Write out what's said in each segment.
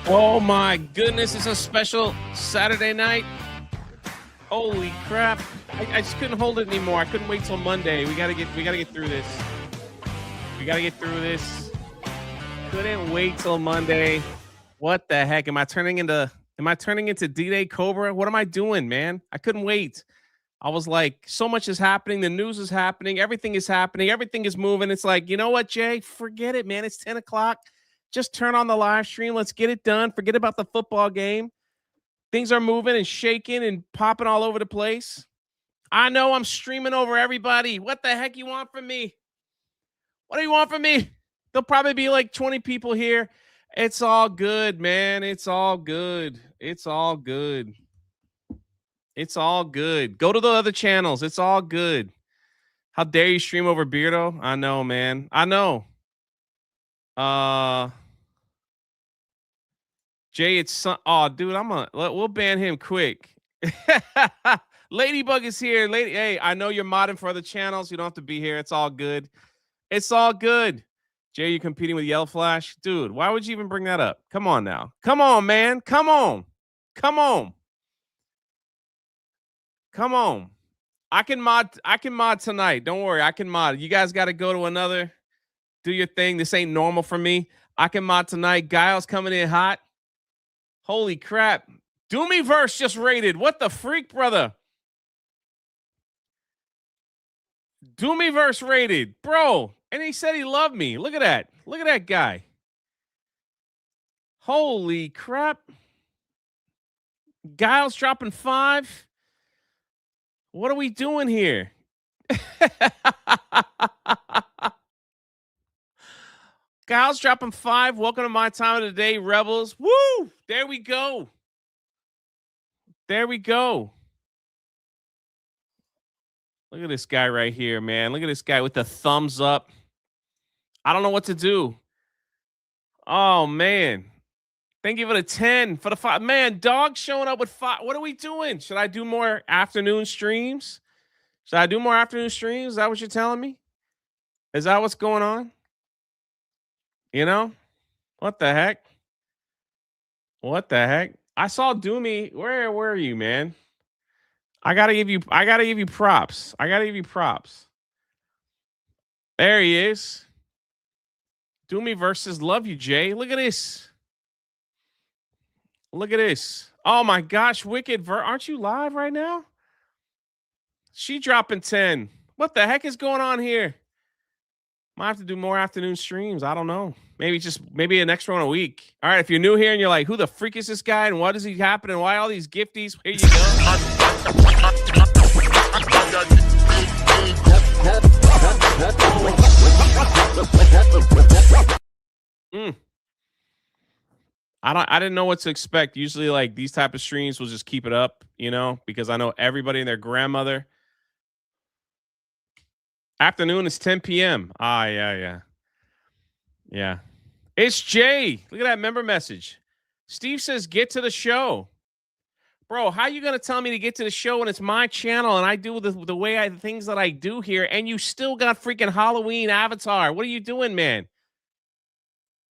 Oh my goodness, it's a special Saturday night. Holy crap. I just couldn't hold it anymore. I couldn't wait till Monday. We gotta get through this. We gotta get through this. Couldn't wait till Monday. What the heck? Am I turning into D-Day Cobra? What am I doing, man? I couldn't wait. I was like, so much is happening. The news is happening. Everything is happening. Everything is moving. It's like, you know what, Jay? Forget it, man. It's 10 o'clock. Just turn on the live stream. Let's get it done. Forget about the football game. Things are moving and shaking and popping all over the place. I know I'm streaming over everybody. What the heck you want from me? What do you want from me? There'll probably be like 20 people here. It's all good, man. It's all good. It's all good. It's all good. Go to the other channels. It's all good. How dare you stream over Beardo? I know, man. I know. Jay, oh, dude, we'll ban him quick. Ladybug is here. Hey, I know you're modding for other channels. You don't have to be here. It's all good. It's all good. Jay, you competing with Yellow Flash? Dude, why would you even bring that up? Come on now. Come on, man. Come on. Come on. Come on. I can mod tonight. Don't worry. I can mod. You guys got to go to another. Do your thing. This ain't normal for me. I can mod tonight. Guile's coming in hot. Holy crap. Doomyverse just raided. What the freak, brother? Doomyverse raided. Bro. And he said he loved me. Look at that. Look at that guy. Holy crap. Guile's dropping 5. What are we doing here? Guile's dropping 5. Welcome to my time of the day, Rebels. Woo! There we go. There we go. Look at this guy right here, man. Look at this guy with the thumbs up. I don't know what to do. Oh, man. Thank you for the 10. For the 5. Man, dog showing up with 5. What are we doing? Should I do more afternoon streams? Should I do more afternoon streams? Is that what you're telling me? Is that what's going on? You know? What the heck? What the heck? I saw Doomy. Where were you, man? I gotta give you props. I gotta give you props. There he is. Doomy versus Love You, Jay. Look at this. Look at this. Oh my gosh, Wicked aren't you live right now? She dropping 10. What the heck is going on here? Might have to do more afternoon streams. I don't know. Maybe an extra one a week. All right, if you're new here and you're like, who the freak is this guy and what is he happening? Why all these gifties? Here you go. I didn't know what to expect. Usually, like these type of streams will just keep it up, because I know everybody and their grandmother. Afternoon is 10 p.m. Yeah. It's Jay. Look at that member message. Steve says, get to the show. Bro, how you going to tell me to get to the show when it's my channel and I do the way things that I do here and you still got freaking Halloween avatar? What are you doing, man?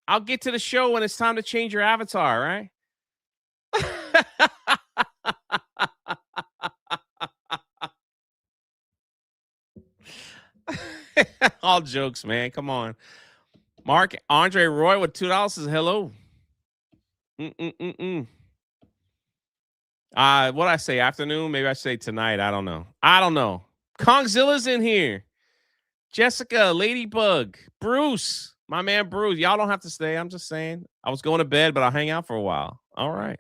I'll get to the show when it's time to change your avatar, right? All jokes, man. Come on. Mark Andre Roy with $2 says hello. What I say, afternoon? Maybe I say tonight. I don't know. Kongzilla's in here. Jessica, Ladybug, Bruce, my man Bruce. Y'all don't have to stay. I'm just saying. I was going to bed, but I'll hang out for a while. All right.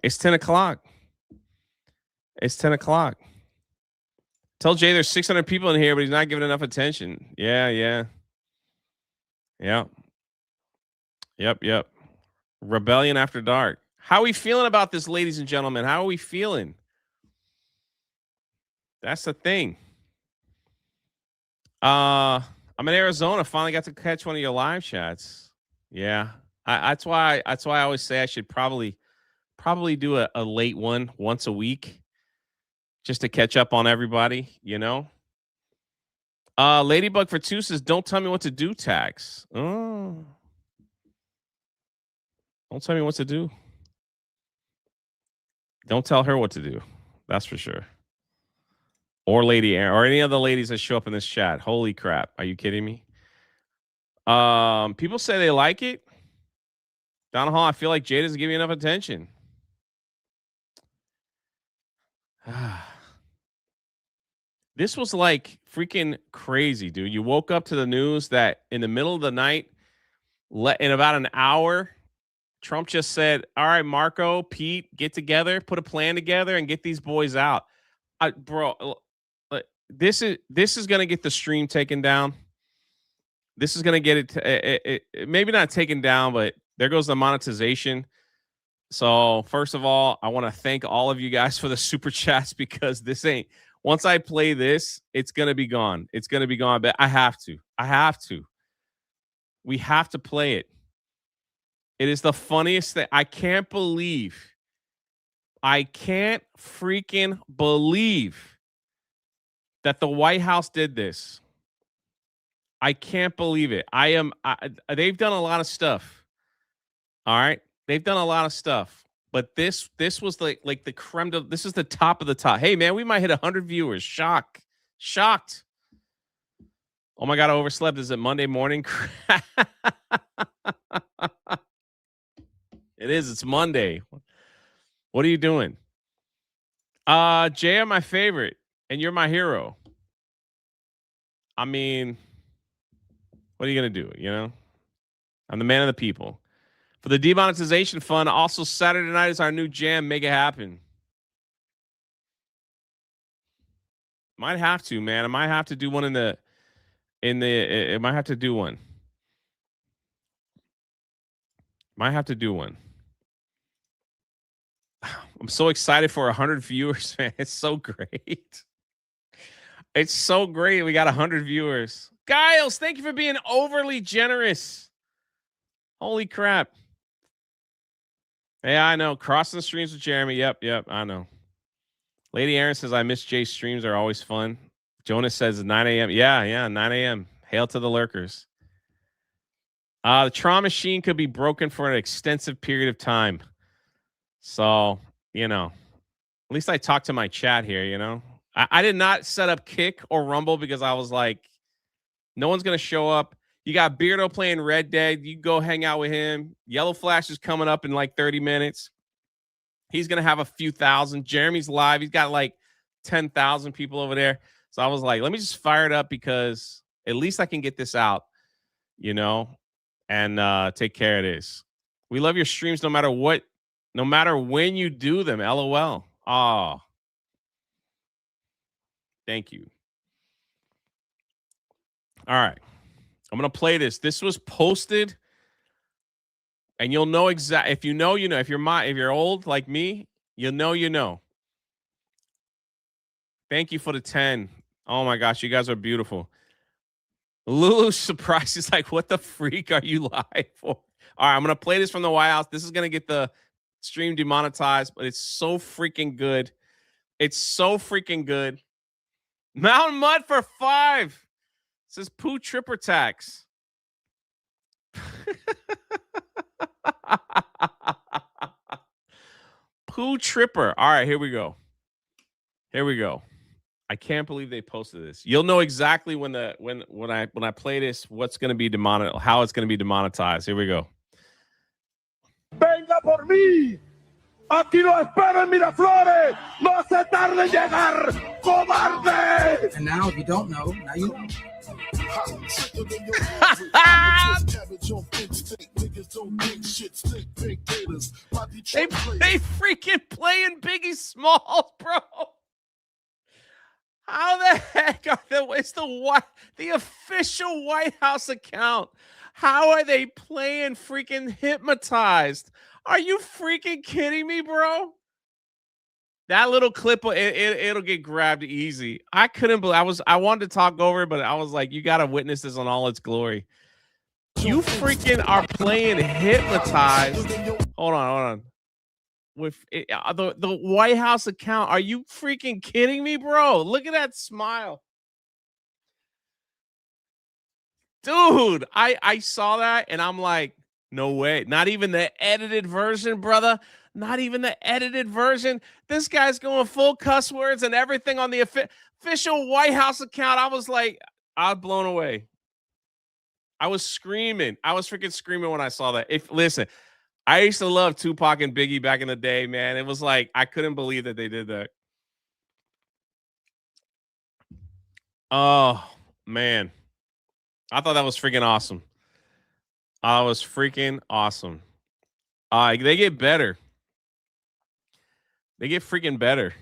It's 10 o'clock. Tell Jay there's 600 people in here, but he's not giving enough attention. Yeah. Yep. Rebellion After Dark. How are we feeling about this, ladies and gentlemen? How are we feeling? That's the thing. I'm in Arizona. Finally got to catch one of your live chats. Yeah. That's why I always say I should probably do a late one once a week just to catch up on everybody, Ladybug for 2 says, don't tell me what to do, tax. Oh. Don't tell me what to do. Don't tell her what to do. That's for sure. Or Lady Aaron, or any other ladies that show up in this chat. Holy crap. Are you kidding me? People say they like it. Don Hall, I feel like Jay doesn't give you enough attention. This was like freaking crazy, dude. You woke up to the news that in the middle of the night, in about an hour, Trump just said, all right, Marco, Pete, get together, put a plan together, and get these boys out. Bro, this is going to get the stream taken down. This is going to get it maybe not taken down, but there goes the monetization. So first of all, I want to thank all of you guys for the super chats, because this ain't, once I play this, it's going to be gone. It's going to be gone, but I have to. We have to play it. It is the funniest thing. I can't freaking believe that the White House did this. I can't believe it. They've done a lot of stuff. All right. They've done a lot of stuff, but this was like the creme de, this is the top of the top. Hey man, we might hit 100 viewers. Shocked. Oh my God, I overslept. Is it Monday morning? It is. It's Monday. What are you doing? Jay, I'm my favorite, and you're my hero. I mean, what are you gonna do? You know, I'm the man of the people. For the demonetization fund, also Saturday night is our new jam. Make it happen. Might have to, man. I might have to do one it might have to do one. Might have to do one. I'm so excited for 100 viewers, man. It's so great. It's so great. We got 100 viewers. Giles, thank you for being overly generous. Holy crap. Yeah, I know. Crossing the streams with Jeremy. Yep, I know. Lady Aaron says, I miss Jay's streams. Are always fun. Jonas says 9 a.m. Yeah, 9 a.m. Hail to the lurkers. The Tron machine could be broken for an extensive period of time. So, you know, at least I talked to my chat here, you know. I did not set up Kick or Rumble because I was like, no one's going to show up. You got Beardo playing Red Dead. You go hang out with him. Yellow Flash is coming up in like 30 minutes. He's going to have a few thousand. Jeremy's live. He's got like 10,000 people over there. So I was like, let me just fire it up because at least I can get this out, you know, and take care of this. We love your streams no matter what, no matter when you do them. LOL. Oh, thank you. All right. I'm going to play this. This was posted, and you'll know exactly. If you know, you know. If you're old like me, you know. Thank you for the 10. Oh my gosh, you guys are beautiful. Lulu's surprised. He's like, what the freak are you live for? All right, I'm going to play this from the White House. This is going to get the stream demonetized, but it's so freaking good. It's so freaking good. Mountain Mud for 5. It says Pooh Tripper Tax. Pooh Tripper. All right, here we go. I can't believe they posted this. You'll know exactly when I play this, what's going to be demonetized, how it's going to be demonetized. Here we go. Venga por mí. Aquí lo espero en Miraflores. No se tarde en llegar, cobarde. And now, if you don't know, now you know. They freaking playing Biggie Smalls, bro. How the heck are it's the official White House account? How are they playing freaking Hypnotized? Are you freaking kidding me, bro? That little clip, it'll get grabbed easy. I couldn't believe I wanted to talk over it, but I was like, you got to witness this on all its glory. You freaking are playing Hypnotized. Hold on. With the White House account. Are you freaking kidding me, bro? Look at that smile. Dude, I saw that and I'm like, No way. Not even the edited version, brother. Not even the edited version. This guy's going full cuss words and everything on the official White House account. I was blown away. I was screaming. I was freaking screaming when I saw that. Listen, I used to love Tupac and Biggie back in the day, man. It was like I couldn't believe that they did that. Oh, man. I thought that was freaking awesome. I was freaking awesome. They get better. They get freaking better.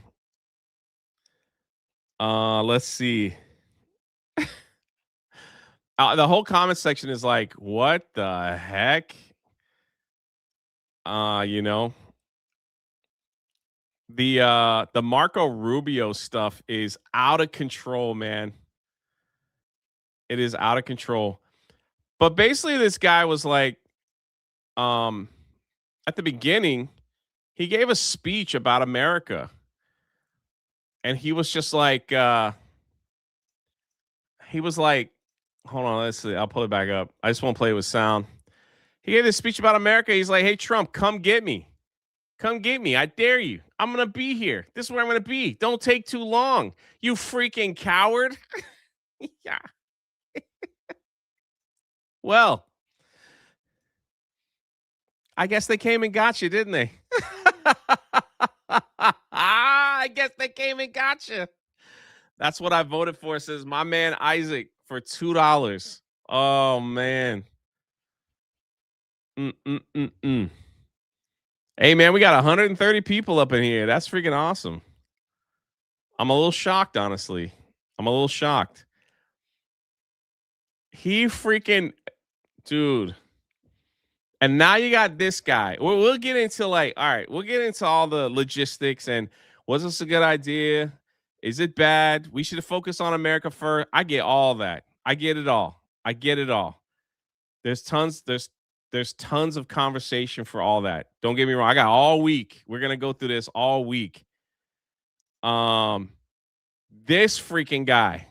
Let's see. The whole comment section is like, what the heck? You know, the Marco Rubio stuff is out of control, man. It is out of control. But basically, this guy was like, at the beginning, he gave a speech about America. And he was just like, hold on, let's see. I'll pull it back up. I just won't play it with sound. He gave this speech about America. He's like, hey, Trump, come get me. Come get me. I dare you. I'm going to be here. This is where I'm going to be. Don't take too long. You freaking coward. Yeah. Well, I guess they came and got you, didn't they? I guess they came and got you. That's what I voted for, says my man Isaac, for $2. Oh, man. Hey, man, we got 130 people up in here. That's freaking awesome. I'm a little shocked, honestly. I'm a little shocked. He freaking, dude. And now you got this guy. We'll get into we'll get into all the logistics and was this a good idea? Is it bad? We should have focused on America first. I get all that. I get it all. I get it all. There's tons of conversation for all that. Don't get me wrong. I got all week. We're gonna go through this all week. This freaking guy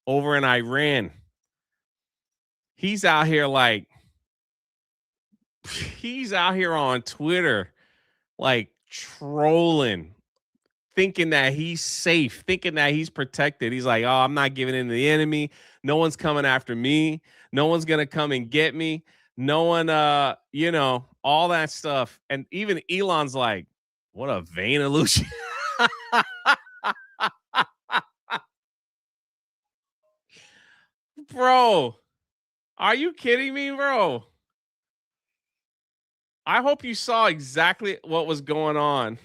over in Iran, he's out here on Twitter, like trolling, thinking that he's safe, thinking that he's protected. He's like, oh, I'm not giving in to the enemy. No one's coming after me. No one's going to come and get me. No one, all that stuff. And even Elon's like, what a vain illusion. Bro, are you kidding me, bro? I hope you saw exactly what was going on.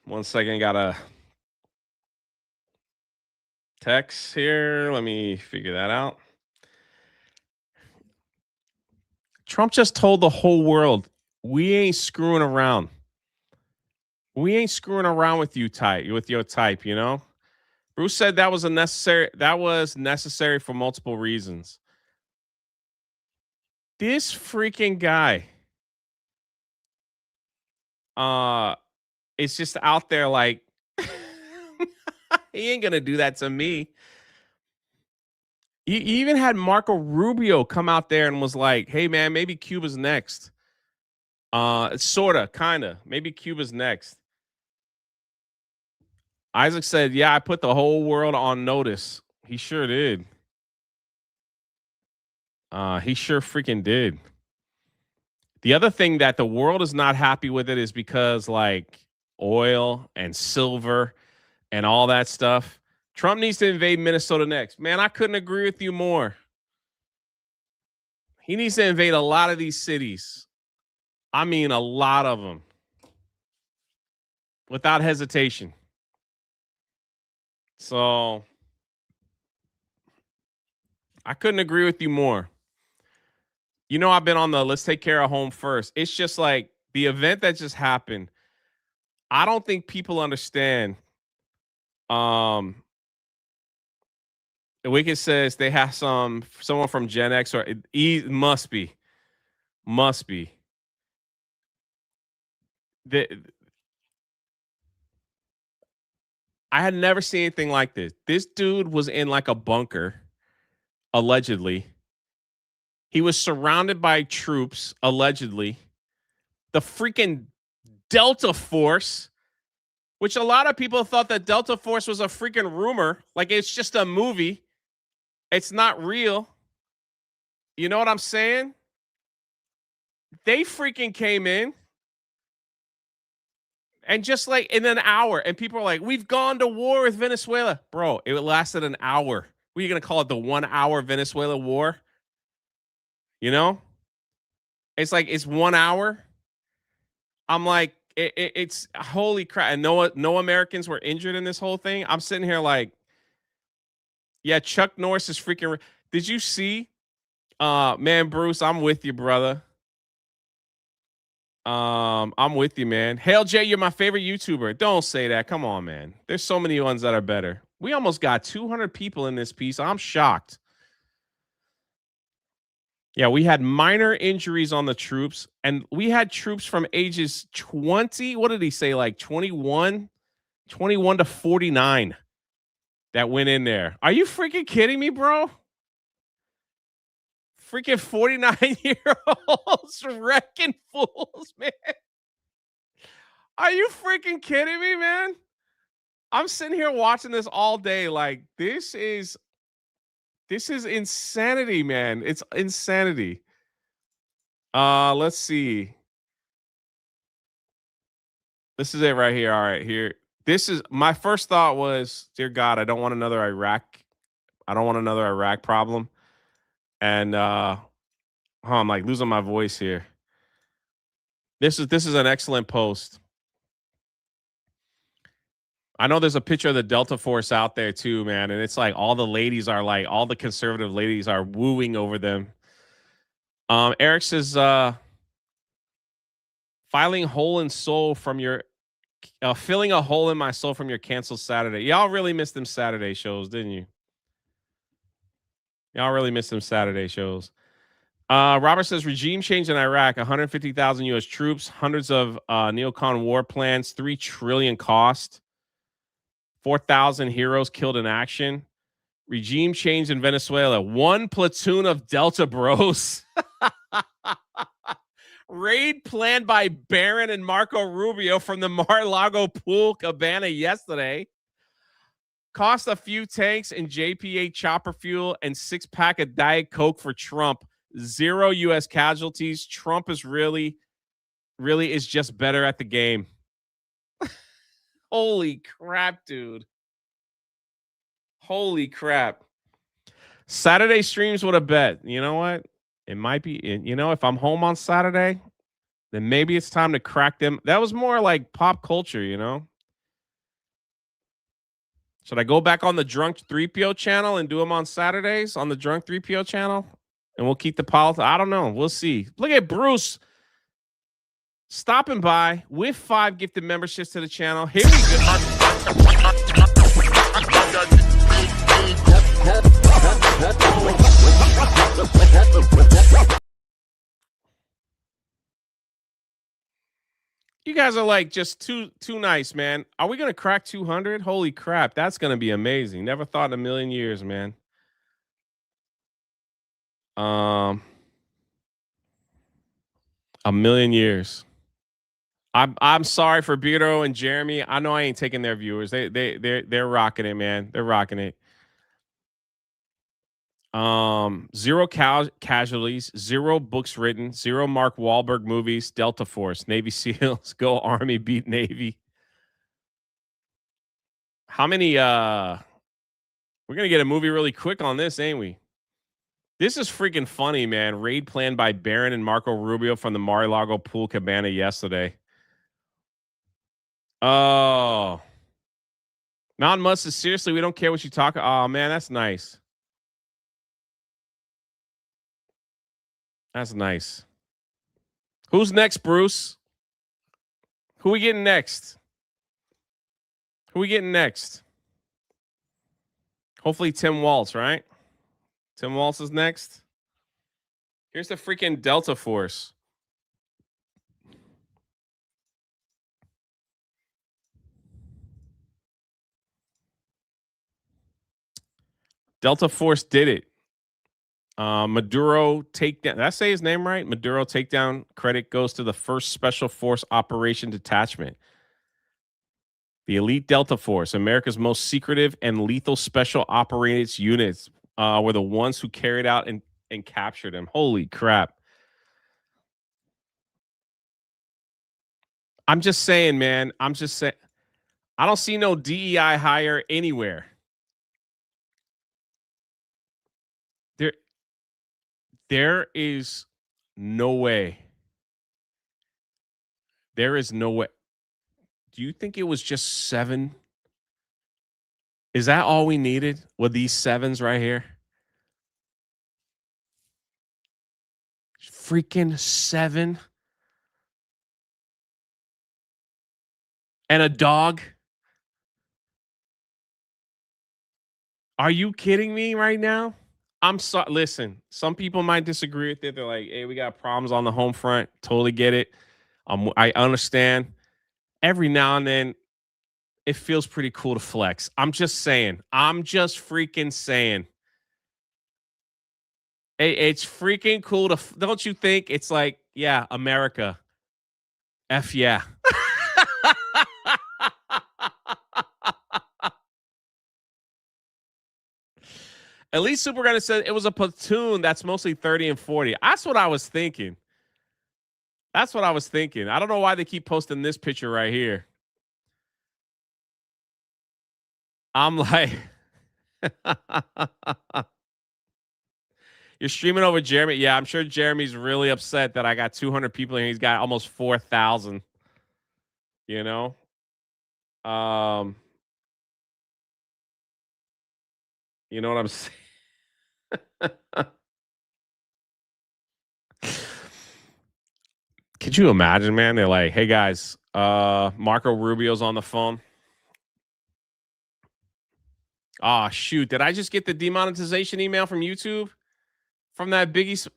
1 second, got a text here. Let me figure that out. Trump just told the whole world, we ain't screwing around. We ain't screwing around with your type, you know? Bruce said that was necessary for multiple reasons. This freaking guy is just out there like he ain't gonna do that to me. He even had Marco Rubio come out there and was like, hey man, maybe Cuba's next. Sorta, kinda. Maybe Cuba's next. Isaac said, yeah, I put the whole world on notice. He sure did. He sure freaking did. The other thing that the world is not happy with it is because like oil and silver and all that stuff. Trump needs to invade Minnesota next. Man, I couldn't agree with you more. He needs to invade a lot of these cities. I mean, a lot of them. Without hesitation. So I couldn't agree with you more. You know, I've been on the let's take care of home first. It's just like the event that just happened. I don't think people understand. Wicked says they have someone from Gen X or must be. I had never seen anything like this. This dude was in like a bunker, allegedly. He was surrounded by troops, allegedly. The freaking Delta Force, which a lot of people thought that Delta Force was a freaking rumor. Like it's just a movie. It's not real. You know what I'm saying? They freaking came in and just like in an hour, and people are like, we've gone to war with Venezuela. Bro, it lasted an hour. What are you going to call it? The 1 hour Venezuela war? You know? It's like, it's 1 hour. I'm like, it's holy crap. And no Americans were injured in this whole thing. I'm sitting here like, yeah, Chuck Norris is freaking. Did you see? Man, Bruce, I'm with you, brother. I'm with you, man. Hail J, you're my favorite YouTuber. Don't say that. Come on, man. There's so many ones that are better. We almost got 200 people in this piece. I'm shocked. Yeah, we had minor injuries on the troops, and we had troops from ages 20. What did he say? Like 21 to 49 that went in there. Are you freaking kidding me, bro? Freaking 49-year-olds wrecking fools, man. Are you freaking kidding me, man? I'm sitting here watching this all day. Like, this is insanity, man. It's insanity. Let's see. This is it right here. All right, here. This is my first thought was, dear God, I don't want another Iraq. I don't want another Iraq problem. And I'm like losing my voice here. This is an excellent post. I know there's a picture of the Delta Force out there too, man. And it's like all the ladies are like, all the conservative ladies are wooing over them. Eric says, filling a hole in my soul from your canceled Saturday. Y'all really missed them Saturday shows, didn't you? Y'all really missed them Saturday shows. Robert says regime change in Iraq, 150,000 U.S. troops, hundreds of neocon war plans, $3 trillion cost, 4,000 heroes killed in action. Regime change in Venezuela, 1 platoon of Delta Bros. Raid planned by Barron and Marco Rubio from the Mar-a-Lago pool cabana yesterday. Cost a few tanks and JPA chopper fuel and 6-pack of Diet Coke for Trump. 0 U.S. casualties. Trump is really is just better at the game. Holy crap, dude. Holy crap. Saturday streams would have bet. You know what? It might be, you know, if I'm home on Saturday, then maybe it's time to crack them. That was more like pop culture, you know? Should I go back on the Drunk 3PO channel and do them on Saturdays on the Drunk 3PO channel? And we'll keep the politics. I don't know. We'll see. Look at Bruce stopping by with 5 gifted memberships to the channel. Here we go. You guys are like just too nice, man. Are we gonna crack 200? Holy crap, that's gonna be amazing. Never thought in a million years, man. A million years. I'm sorry for Beardo and Jeremy. I know I ain't taking their viewers. They're rocking it, man. They're rocking it. 0 casualties, 0 books written, 0 Mark Wahlberg movies, Delta Force, Navy SEALs, go Army, beat Navy. How many we're gonna get a movie really quick on this, ain't we? This is freaking funny, man. Raid planned by Barron and Marco Rubio from the Mar-a-Lago pool cabana yesterday. Oh. Mountain Must is seriously, we don't care what you talk. Oh man, that's nice. That's nice. Who's next, Bruce? Who we getting next? Who we getting next? Hopefully Tim Waltz, right? Tim Waltz is next. Here's the freaking Delta Force. Delta Force did it. Maduro takedown. Did I say his name right? Maduro takedown credit goes to the 1st Special Force Operation Detachment. The Elite Delta Force, America's most secretive and lethal special operations units, were the ones who carried out and captured him. Holy crap. I'm just saying, man. I'm just saying. I don't see no DEI hire anywhere. There is no way. There is no way. Do you think it was just 7? Is that all we needed? Were these 7s right here? Freaking 7. And a dog? Are you kidding me right now? I'm sorry. Listen, some people might disagree with it. They're like, hey, we got problems on the home front. Totally get it. I understand. Every now and then, it feels pretty cool to flex. I'm just saying. I'm just freaking saying. It's freaking cool to. Don't you think? It's like, yeah, America. F yeah. At least Supergunner said it was a platoon that's mostly 30 and 40. That's what I was thinking. I don't know why they keep posting this picture right here. I'm like, you're streaming over Jeremy. Yeah, I'm sure Jeremy's really upset that I got 200 people and he's got almost 4,000. You know? You know what I'm saying? Could you imagine, man? They're like, hey guys, Marco Rubio's on the phone. Oh, shoot. Did I just get the demonetization email from YouTube? From that Biggie?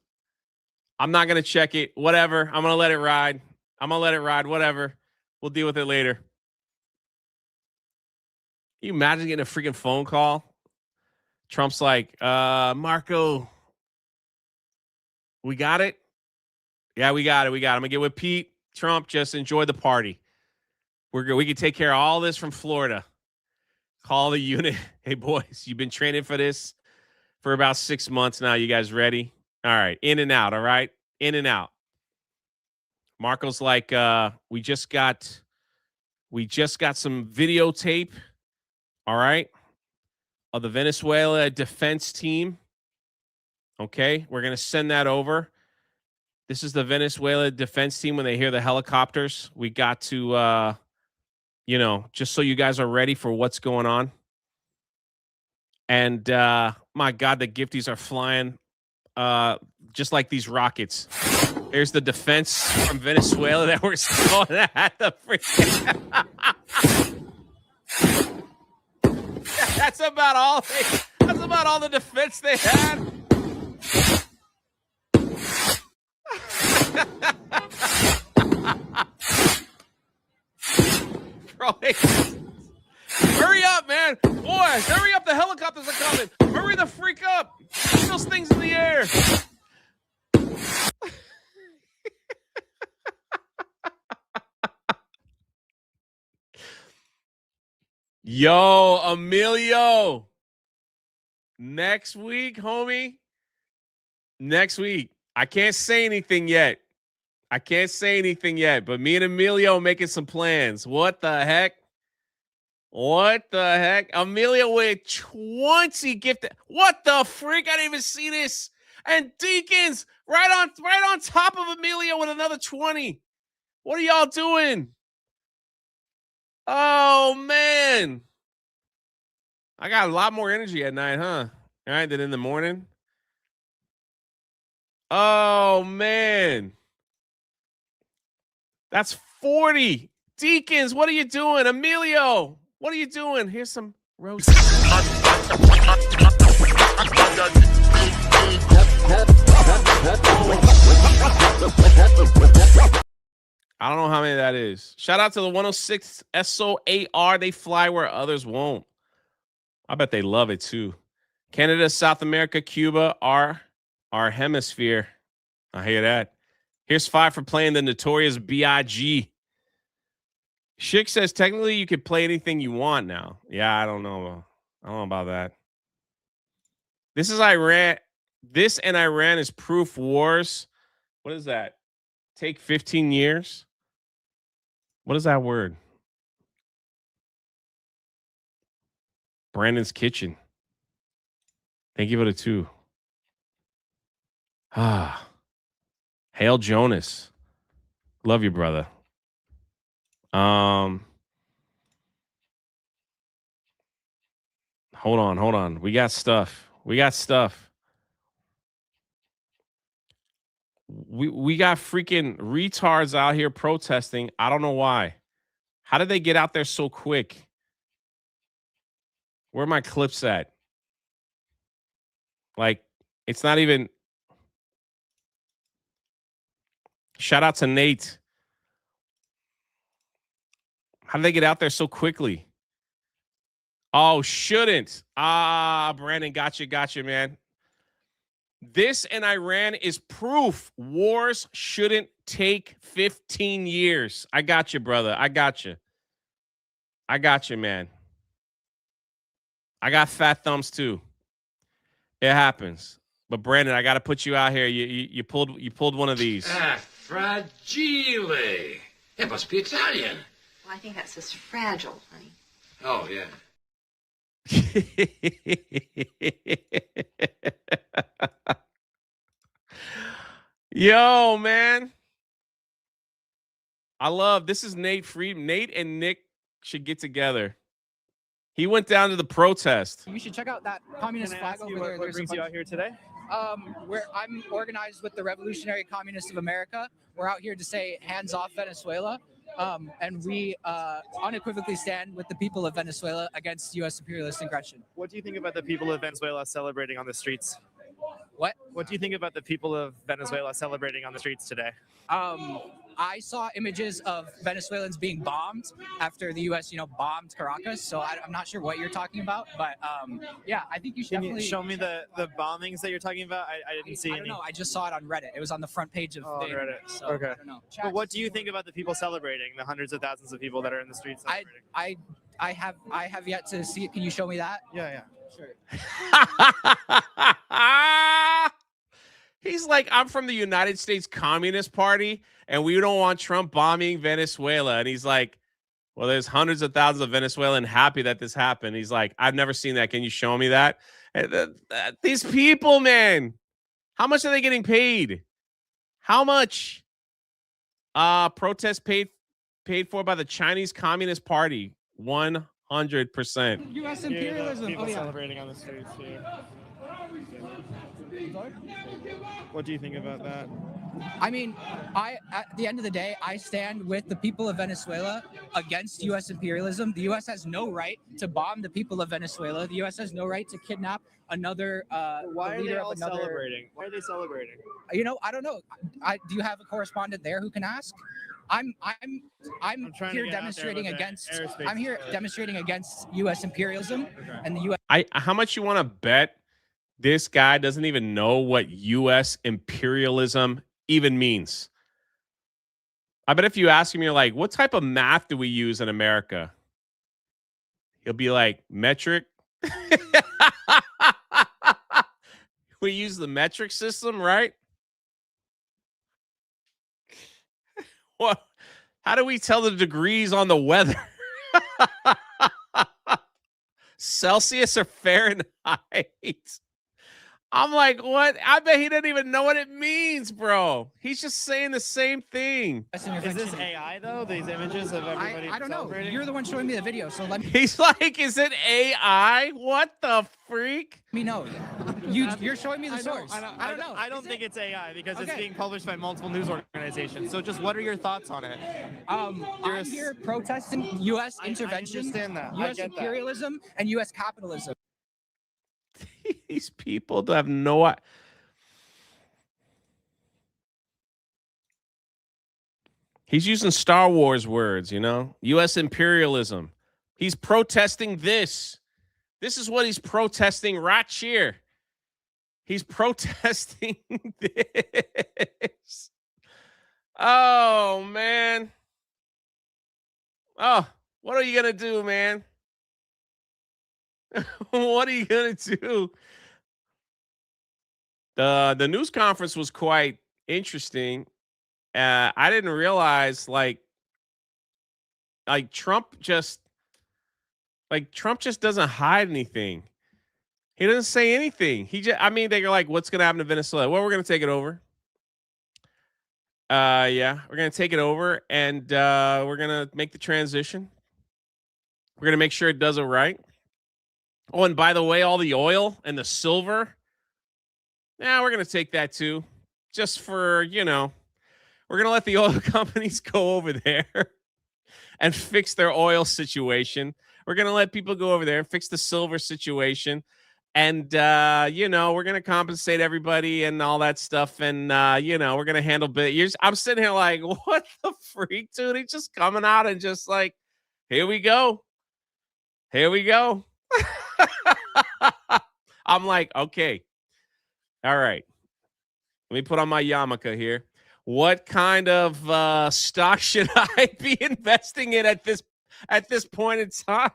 I'm not going to check it. Whatever. I'm going to let it ride. Whatever. We'll deal with it later. Can you imagine getting a freaking phone call? Trump's like, Marco, we got it? Yeah, we got it. I'm going to get with Pete. Trump, just enjoy the party. We're good. We can take care of all this from Florida. Call the unit. Hey, boys, you've been training for this for about 6 months now. You guys ready? All right. In and out. All right. In and out. Marco's like, we just got some videotape. All right. Of the Venezuela defense team. Okay. We're going to send that over. This is the Venezuela defense team when they hear the helicopters. We got to, just so you guys are ready for what's going on. And my God, the gifties are flying just like these rockets. There's the defense from Venezuela that we're going at the freaking. That's about all the defense they had. Hurry up, man. Boy, hurry up. The helicopters are coming. Hurry the freak up. Get those things in the air. Yo, Emilio. Next week, homie. Next week. I can't say anything yet. But me and Emilio making some plans. What the heck? Emilio with 20 gifted. What the freak? I didn't even see this. And Deacons right on top of Emilio with another 20. What are y'all doing? Oh, man. I got a lot more energy at night, huh? All right, than in the morning. Oh, man. That's 40. Deacons, what are you doing? Emilio, what are you doing? Here's some roast. I don't know how many that is. Shout out to the 106 SOAR. They fly where others won't. I bet they love it too. Canada, South America, Cuba are our hemisphere. I hear that. Here's 5 for playing the Notorious B.I.G. Schick says technically you could play anything you want now. Yeah, I don't know. I don't know about that. This is Iran. This and Iran is proof wars. What is that? Take 15 years? What is that word? Brandon's Kitchen. Thank you for the 2. Ah. Hail Jonas. Love you, brother. Hold on. We got stuff. We got freaking retards out here protesting. I don't know why. How did they get out there so quick? Where are my clips at? Like, it's not even. Shout out to Nate. How did they get out there so quickly? Oh, shouldn't. Brandon, gotcha, man. This and Iran is proof wars shouldn't take 15 years. I got you, brother. I got you, man. I got fat thumbs too. It happens. But Brandon, I got to put you out here. You pulled one of these. Fragile. It must be Italian. Well, I think that says fragile, honey. Oh, yeah. Yo, man. I love this is Nate Friedman. Nate and Nick should get together. He went down to the protest. You should check out that communist flag over there. What brings you out here today? I'm organized with the Revolutionary Communists of America. We're out here to say hands off Venezuela. And we unequivocally stand with the people of Venezuela against U.S. imperialist aggression. What do you think about the people of Venezuela celebrating on the streets? What? What do you think about the people of Venezuela celebrating on the streets today? I saw images of Venezuelans being bombed after the U.S., bombed Caracas. So I'm not sure what you're talking about, but yeah, I think you should definitely show me the bombings that you're talking about. I didn't see any. I don't know. I just saw it on Reddit. It was on the front page of on Reddit. So okay. I don't know. But what do you think about the people celebrating? The hundreds of thousands of people that are in the streets celebrating? I have yet to see it. Can you show me that? Yeah. Sure. He's like, I'm from the United States Communist Party, and we don't want Trump bombing Venezuela. And he's like, well, there's hundreds of thousands of Venezuelans happy that this happened. He's like, I've never seen that. Can you show me that? These people, man, how much are they getting paid? How much? Protest paid for by the Chinese Communist Party, 100%. U.S. imperialism. People celebrating on the streets here. What do you think about that? I mean, at the end of the day, I stand with the people of Venezuela against U.S. imperialism. The U.S. has no right to bomb the people of Venezuela. The U.S. has no right to kidnap another Why are leader they all of another. celebrating? Why are they celebrating? I don't know. Do you have a correspondent there who can ask? I'm here demonstrating against. I'm here demonstrating against U.S. imperialism and the U.S. How much you want to bet this guy doesn't even know what U.S. imperialism even means? I bet if you ask him, you're like, what type of math do we use in America? He'll be like, metric. We use the metric system, right? What? How do we tell the degrees on the weather? Celsius or Fahrenheit? I'm like, what? I bet he doesn't even know what it means, bro. He's just saying the same thing. Is this AI, though? These images of everybody I don't know. celebrating? You're the one showing me the video, so let me He's like, is it AI? What the freak? know. You're showing me the source. I don't know. I don't think it's AI because it's being published by multiple news organizations. So just what are your thoughts on it? I'm here protesting U.S. intervention, understand that. I U.S. get that. imperialism, and U.S. capitalism. These people have no. He's using Star Wars words, U.S. imperialism. He's protesting this. This is what he's protesting right here. He's protesting this. Oh, man. Oh, what are you going to do, man? What are you going to do? The news conference was quite interesting. I didn't realize like Trump just doesn't hide anything. He doesn't say anything. They're like, what's going to happen to Venezuela? Well, we're going to take it over. Yeah, we're going to take it over and we're going to make the transition. We're going to make sure it does it right. Oh, and by the way, all the oil and the silver, yeah, we're going to take that too. Just for, we're going to let the oil companies go over there and fix their oil situation. We're going to let people go over there and fix the silver situation. And, we're going to compensate everybody and all that stuff. And, we're going to handle bit. I'm sitting here like, what the freak, dude? He's just coming out and just like, here we go. Here we go. I'm like, okay. All right. Let me put on my yarmulke here. What kind of stock should I be investing in at this point in time?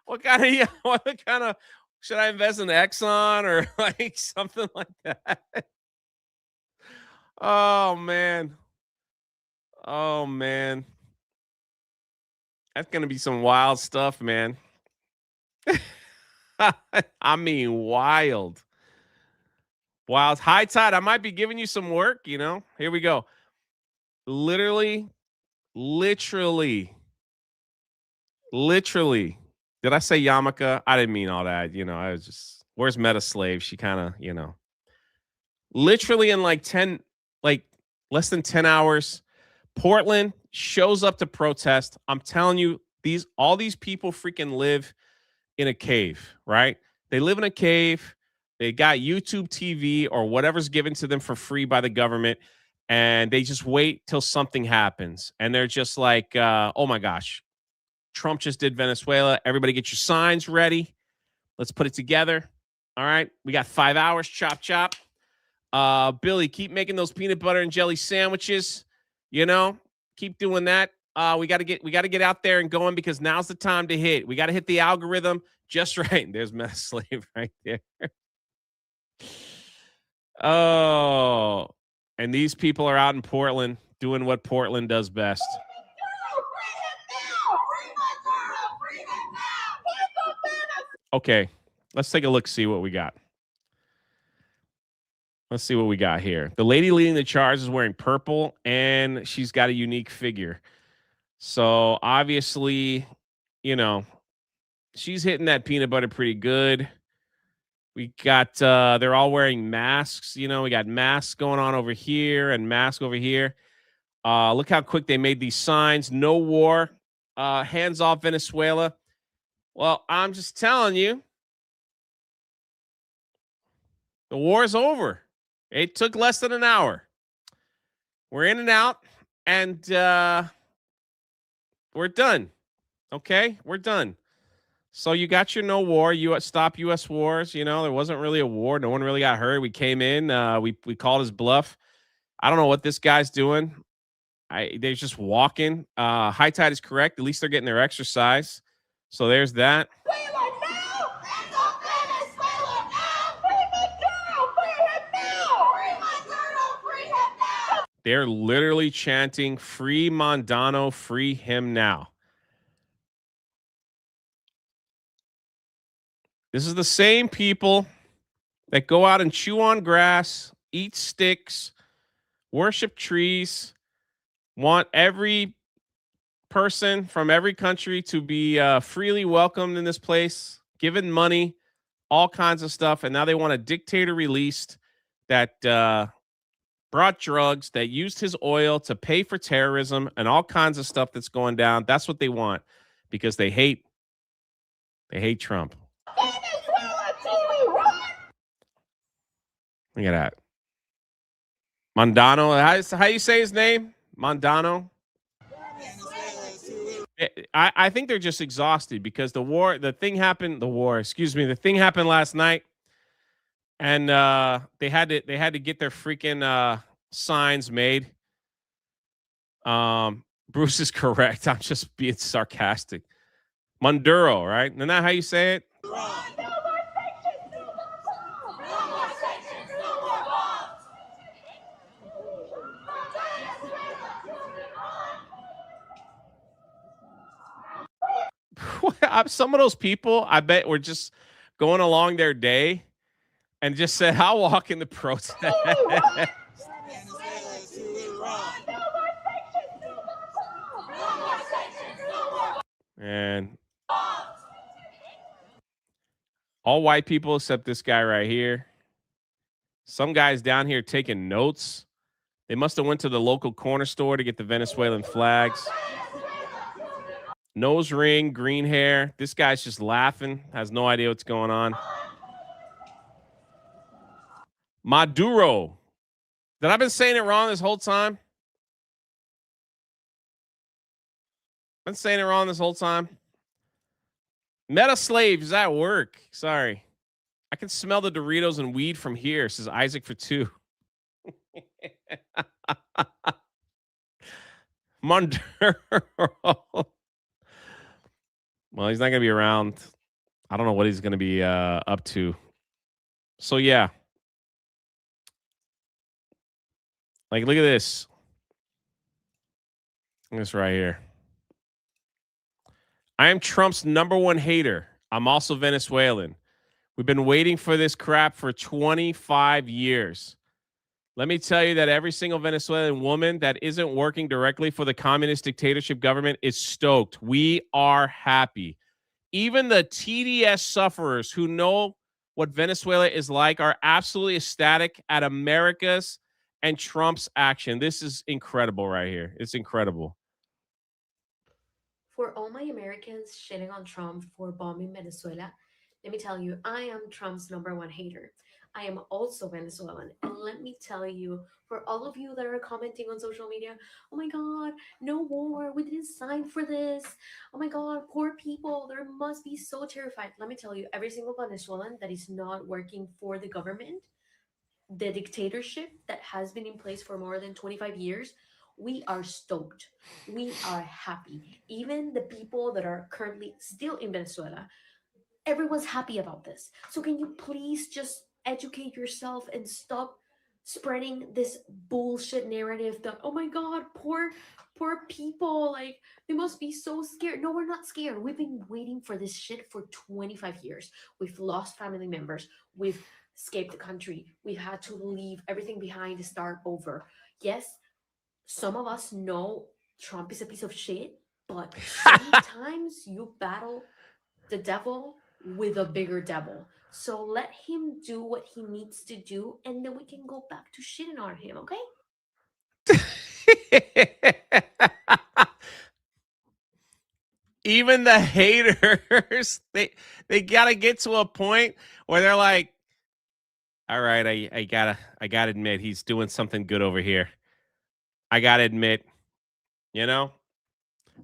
What kind of should I invest in Exxon or like something like that? Oh man. Oh man. That's gonna be some wild stuff, man. I mean wild. Wild. High tide. I might be giving you some work, Here we go. Literally. Did I say yarmulke? I didn't mean all that. I was just, where's Meta Slave? She kind of, literally in like less than 10 hours, Portland shows up to protest. I'm telling you, all these people freaking live in a cave, right? They live in a cave. They got YouTube TV or whatever's given to them for free by the government. And they just wait till something happens. And they're just like, oh my gosh, Trump just did Venezuela. Everybody get your signs ready. Let's put it together. All right. We got 5 hours. Chop, chop. Billy, keep making those peanut butter and jelly sandwiches. Keep doing that. We got to get out there and going because now's the time to hit. We got to hit the algorithm just right. There's Meta Slave right there. Oh, and these people are out in Portland doing what Portland does best. Okay, let's take a look, see what we got. Let's see what we got here. The lady leading the charge is wearing purple, and she's got a unique figure. So, obviously, she's hitting that peanut butter pretty good. We got, they're all wearing masks. We got masks going on over here and masks over here. Look how quick they made these signs. No war. Hands off Venezuela. Well, I'm just telling you, the war's over. It took less than an hour. We're in and out, and we're done. Okay? We're done. So you got your no war. Stop U.S. wars. There wasn't really a war. No one really got hurt. We came in. We called his bluff. I don't know what this guy's doing. They're just walking. High tide is correct. At least they're getting their exercise. So there's that. They're literally chanting, "Free Mondano, free him now." This is the same people that go out and chew on grass, eat sticks, worship trees, want every person from every country to be freely welcomed in this place, given money, all kinds of stuff. And now they want a dictator released that brought drugs, that used his oil to pay for terrorism and all kinds of stuff that's going down. That's what they want because they hate Trump. Look at that. Mondano. How you say his name? Mondano. I think they're just exhausted because the thing happened last night, and they had to get their freaking signs made. Bruce is correct. I'm just being sarcastic. Maduro, right? Isn't that how you say it? Some of those people, I bet, were just going along their day and just said, "I'll walk in the protest." And all white people except this guy right here. Some guys down here taking notes. They must have went to the local corner store to get the Venezuelan flags. Nose ring, green hair. This guy's just laughing, has no idea what's going on. Maduro. Did I been saying it wrong this whole time? I've been saying it wrong this whole time. Meta slave is at work. Sorry. I can smell the Doritos and weed from here, says Isaac for 2. Maduro. Well, he's not going to be around. I don't know what he's going to be up to. So, yeah. Like, look at this. This right here. I am Trump's #1 hater. I'm also Venezuelan. We've been waiting for this crap for 25 years. Let me tell you that every single Venezuelan woman that isn't working directly for the communist dictatorship government is stoked. We are happy. Even the TDS sufferers who know what Venezuela is like are absolutely ecstatic at America's and Trump's action. This is incredible right here. It's incredible. For all my Americans shitting on Trump for bombing Venezuela, let me tell you, I am Trump's #1 hater. I am also Venezuelan. And let me tell you, for all of you that are commenting on social media, oh my God, no war. We didn't sign for this. Oh my God, poor people. They must be so terrified. Let me tell you, every single Venezuelan that is not working for the government, the dictatorship that has been in place for more than 25 years, we are stoked. We are happy. Even the people that are currently still in Venezuela, everyone's happy about this. So can you please just educate yourself and stop spreading this bullshit narrative that, oh my God, poor people, like they must be so scared. No, we're not scared. We've been waiting for this shit for 25 years. We've lost family members. We've escaped the country. We've had to leave everything behind to start over. Yes, some of us know Trump is a piece of shit, but sometimes you battle the devil with a bigger devil. So let him do what he needs to do, and then we can go back to shitting on him, okay? Even the haters, they gotta get to a point where they're like, all right, I gotta admit he's doing something good over here. I gotta admit, you know,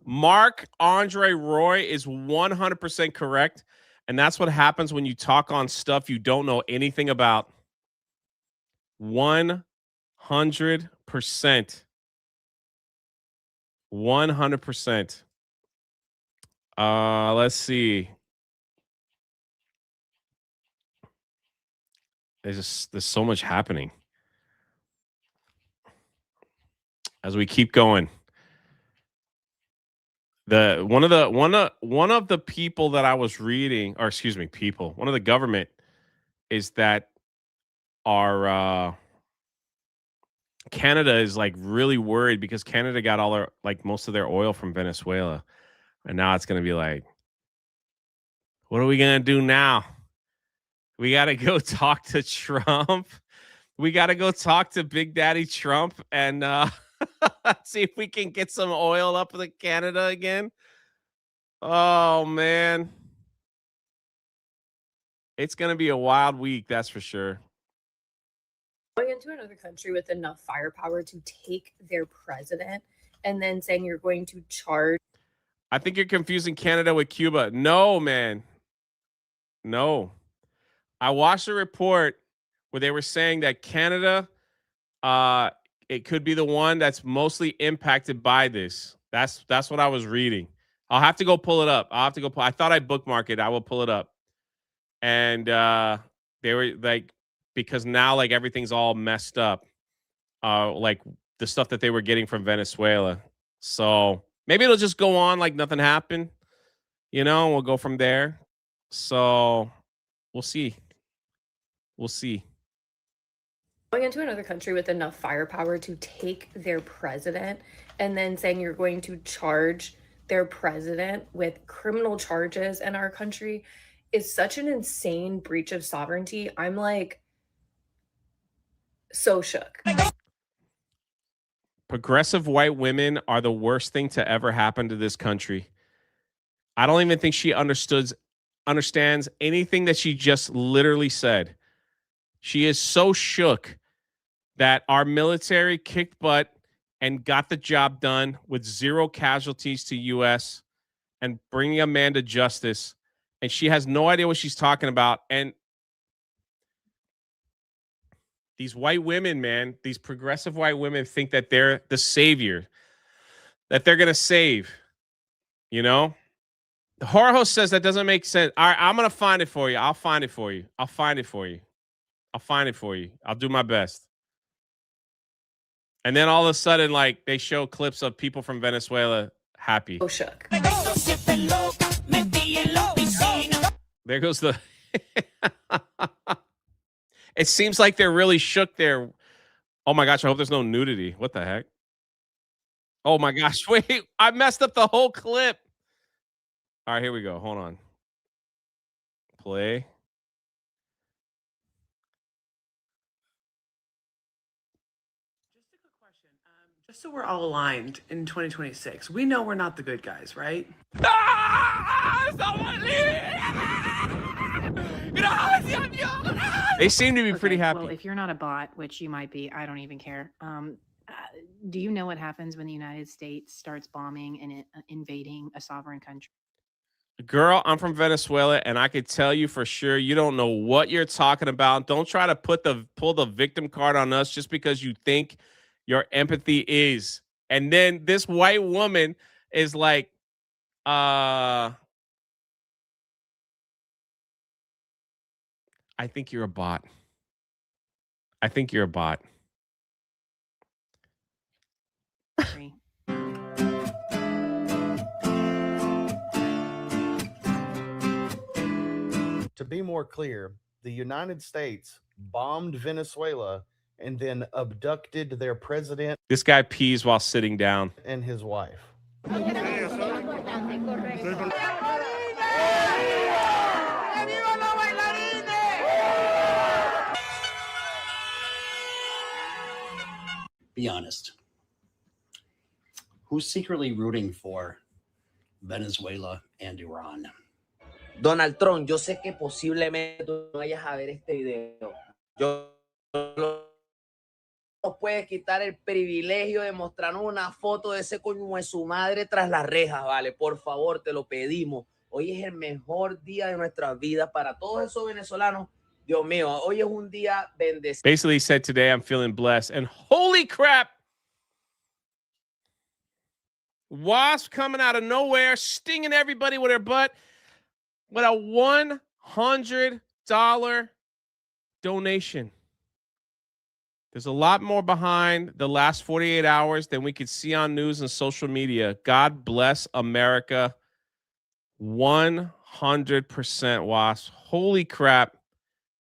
Mark Andre Roy is 100% correct. And that's what happens when you talk on stuff you don't know anything about. 100%. 100%. Let's see. There's so much happening. As we keep going. One of the people that I was reading, or excuse me, one of the government is that our Canada is like really worried because Canada got all their, like, most of their oil from Venezuela. And now it's going to be like, what are we going to do now? We got to go talk to Trump. We got to go talk to Big Daddy Trump and see if we can get some oil up in Canada again. Oh, man. It's going to be a wild week, that's for sure. Going into another country with enough firepower to take their president and then saying you're going to charge. I think you're confusing Canada with Cuba. No, man. No. I watched a report where they were saying that Canada, it could be the one that's mostly impacted by this. That's what I was reading. I'll have to go pull it up. I thought I bookmarked it. I will pull it up. And they were like, because now like everything's all messed up. Like the stuff that they were getting from Venezuela. So maybe it'll just go on like nothing happened. We'll go from there. So we'll see. We'll see. Going into another country with enough firepower to take their president and then saying you're going to charge their president with criminal charges in our country is such an insane breach of sovereignty. I'm like so shook. Progressive white women are the worst thing to ever happen to this country. I don't even think she understands anything that she just literally said. She is so shook that our military kicked butt and got the job done with 0 casualties to U.S. and bringing a man to justice. And she has no idea what she's talking about. And these white women, man, these progressive white women think that they're the savior, that they're going to save, The horror host says that doesn't make sense. All right, I'm going to find it for you. I'll find it for you. I'll find it for you. I'll do my best. And then all of a sudden, like, they show clips of people from Venezuela happy. So shook. There goes the... It seems like they're really shook there. Oh my gosh, I hope there's no nudity. What the heck? Oh my gosh, wait. I messed up the whole clip. All right, here we go. Hold on. Play. Just a quick question. Just so we're all aligned in 2026, we know we're not the good guys, right? They seem to be pretty happy. Well, if you're not a bot, which you might be, I don't even care. Do you know what happens when the United States starts bombing and invading a sovereign country? Girl, I'm from Venezuela, and I could tell you for sure you don't know what you're talking about. Don't try to pull the victim card on us just because you think your empathy is. And then this white woman is like, I think you're a bot. I think you're a bot. To be more clear, the United States bombed Venezuela and then abducted their president. This guy pees while sitting down. And his wife. Be honest. Who's secretly rooting for Venezuela and Iran? Donald Trump, yo sé que posiblemente tú no vayas a ver este video. Nos puede quitar el privilegio de mostrarnos una foto de ese coño de su madre tras las rejas, ¿vale? Por favor, te lo pedimos. Hoy es el mejor día de nuestras vidas para todos esos venezolanos. Dios mío, hoy es un día bendecido. Basically said today I'm feeling blessed. And holy crap! Wasp coming out of nowhere, stinging everybody with her butt with a $100 donation. There's a lot more behind the last 48 hours than we could see on news and social media. God bless America. 100% Wasp. Holy crap.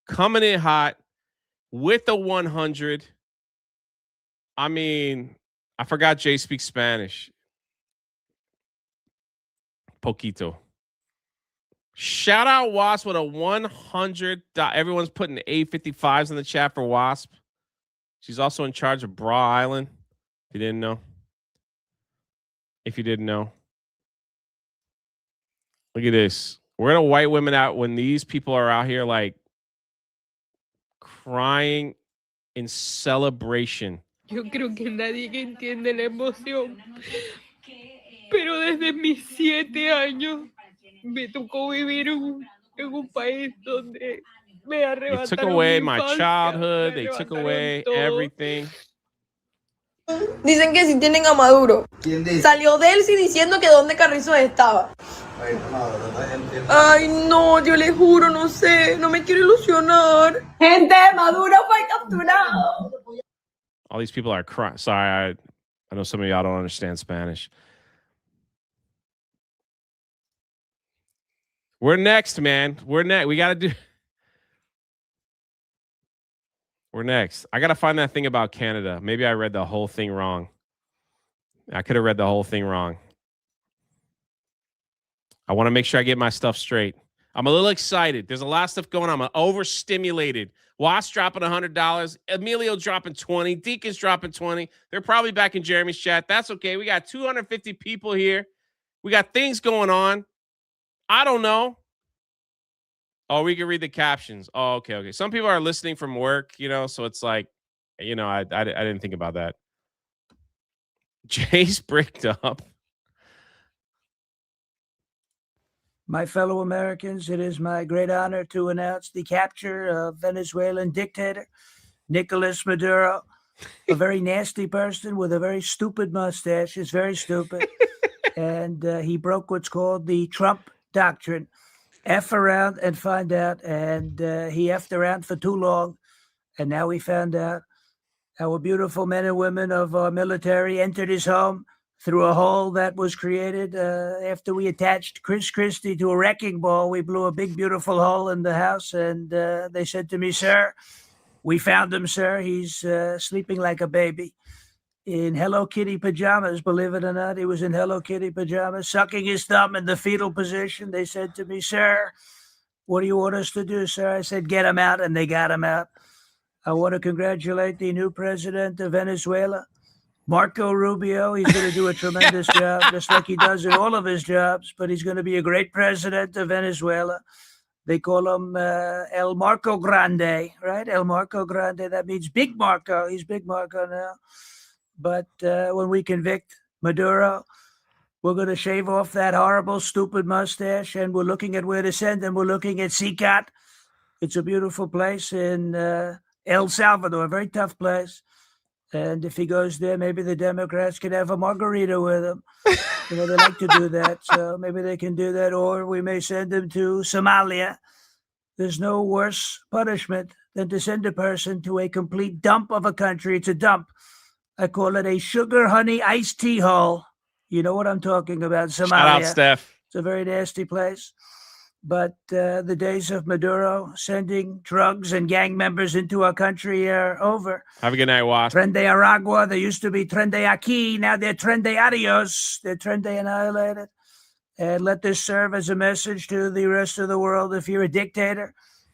Coming in hot with a 100. I mean, I forgot Jay speaks Spanish. Poquito. Shout out Wasp with a 100. Everyone's putting 855s in the chat for Wasp. She's also in charge of Bra Island. If you didn't know. Look at this. We're gonna white women out when these people are out here like crying in celebration. Yo creo que nadie entiende la emoción pero desde mis 7 años me tocó vivir en un país donde me They took arrebataron mi away my infancia, childhood. me They took arrebataron away todo. everything. Dicen que si tienen a Maduro. ¿Quién dice? Salió Delcy diciendo que dónde Carrizo estaba. Ay, no, yo le juro, no sé, no me quiero ilusionar. Gente, Maduro fue capturado. All these people are crying. Sorry, I know some of y'all don't understand Spanish. We're next, man. We're next. We got to do. We're next. I got to find that thing about Canada. Maybe I read the whole thing wrong. I could have read the whole thing wrong. I want to make sure I get my stuff straight. I'm a little excited. There's a lot of stuff going on. I'm overstimulated. Wasp dropping $100. Emilio dropping 20. Deacon's dropping 20. They're probably back in Jeremy's chat. That's okay. We got 250 people here. We got things going on. I don't know. Oh, we can read the captions. Oh, okay. Some people are listening from work, so it's like, I didn't think about that. Jay's bricked up. My fellow Americans, it is my great honor to announce the capture of Venezuelan dictator Nicolas Maduro, a very nasty person with a very stupid mustache. It's very stupid. And he broke what's called the Trump doctrine. F around and find out. And he effed around for too long. And now we found out. Our beautiful men and women of our military entered his home through a hole that was created after we attached Chris Christie to a wrecking ball. We blew a big, beautiful hole in the house. And they said to me, sir, we found him, sir. He's sleeping like a baby in Hello Kitty pajamas, believe it or not. He was in Hello Kitty pajamas, sucking his thumb in the fetal position. They said to me, sir, what do you want us to do, sir? I said, get him out, and they got him out. I want to congratulate the new president of Venezuela, Marco Rubio. He's going to do a tremendous job, just like he does in all of his jobs, but he's going to be a great president of Venezuela. They call him El Marco Grande, right? El Marco Grande. That means Big Marco. He's Big Marco now. But when we convict Maduro, we're going to shave off that horrible, stupid mustache, and we're looking at where to send him. We're looking at Sicat. It's a beautiful place in El Salvador, a very tough place. And if he goes there, maybe the Democrats can have a margarita with him. They like to do that. So maybe they can do that. Or we may send him to Somalia. There's no worse punishment than to send a person to a complete dump of a country. It's a dump. I call it a sugar honey iced tea hole. You know what I'm talking about, Somalia. Shout out, Steph. It's a very nasty place. But the days of Maduro sending drugs and gang members into our country are over. Have a good night, Wasp. Trende Aragua. They used to be Trende Aquí. Now they're Trende Adios. They're Trende Annihilated. And let this serve as a message to the rest of the world. If you're a dictator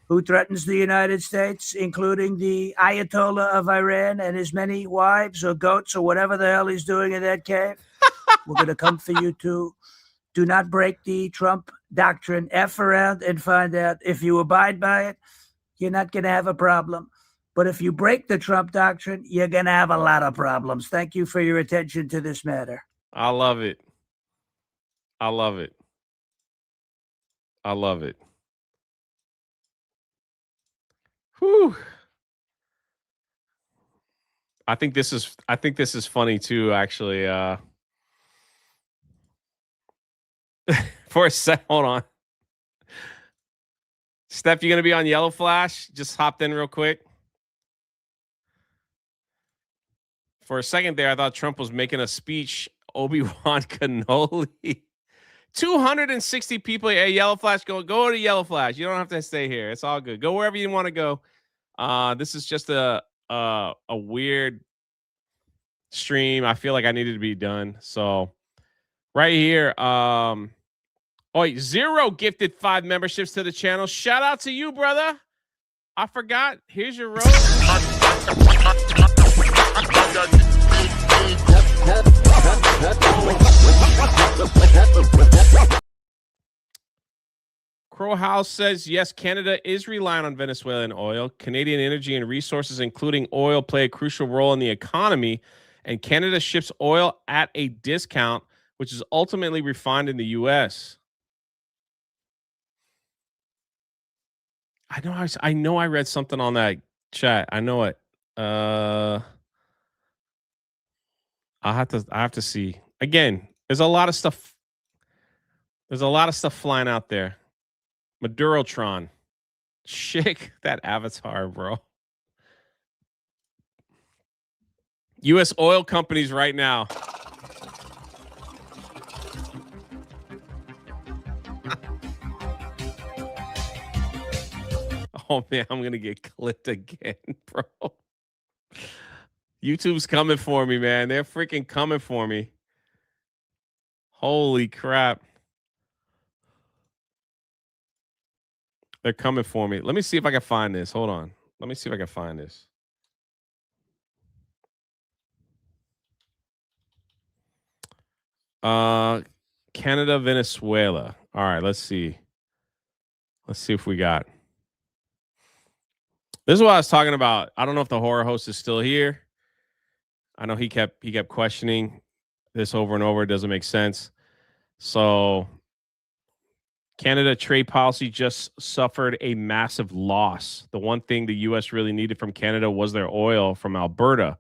who threatens the United States, including the Ayatollah of Iran and his many wives or goats or whatever the hell he's doing in that cave, we're going to come for you too. Do not break the Trump doctrine. F around and find out. If you abide by it, you're not going to have a problem. But if you break the Trump doctrine, you're going to have a lot of problems. Thank you for your attention to this matter. I love it. I love it. I love it. Whew. I think this is funny too, actually. For a sec, hold on. Steph, you gonna be on Yellow Flash? Just hopped in real quick. For a second there, I thought Trump was making a speech. Obi-Wan Kenobi. 260 people. Hey, Yellow Flash, go to Yellow Flash. You don't have to stay here. It's all good. Go wherever you want to go. This is just a weird stream. I feel like I needed to be done. So right here, Zero gifted 5 memberships to the channel. Shout out to you, brother. I forgot. Here's your rose. Crow House says, yes, Canada is relying on Venezuelan oil. Canadian energy and resources, including oil, play a crucial role in the economy, and Canada ships oil at a discount, which is ultimately refined in the U.S. I know I read something on that chat. I know it. I have to see. Again, there's a lot of stuff. There's a lot of stuff flying out there. Madurotron. Chick, that avatar, bro. U.S. oil companies right now. Oh, man, I'm going to get clipped again, bro. YouTube's coming for me, man. They're freaking coming for me. Holy crap. They're coming for me. Let me see if I can find this. Hold on. Let me see if I can find this. Canada, Venezuela. All right, let's see. Let's see if we got. This is what I was talking about. I don't know if the horror host is still here. I know he kept questioning this over and over. It doesn't make sense. So Canada trade policy just suffered a massive loss. The one thing the U.S. really needed from Canada was their oil from Alberta.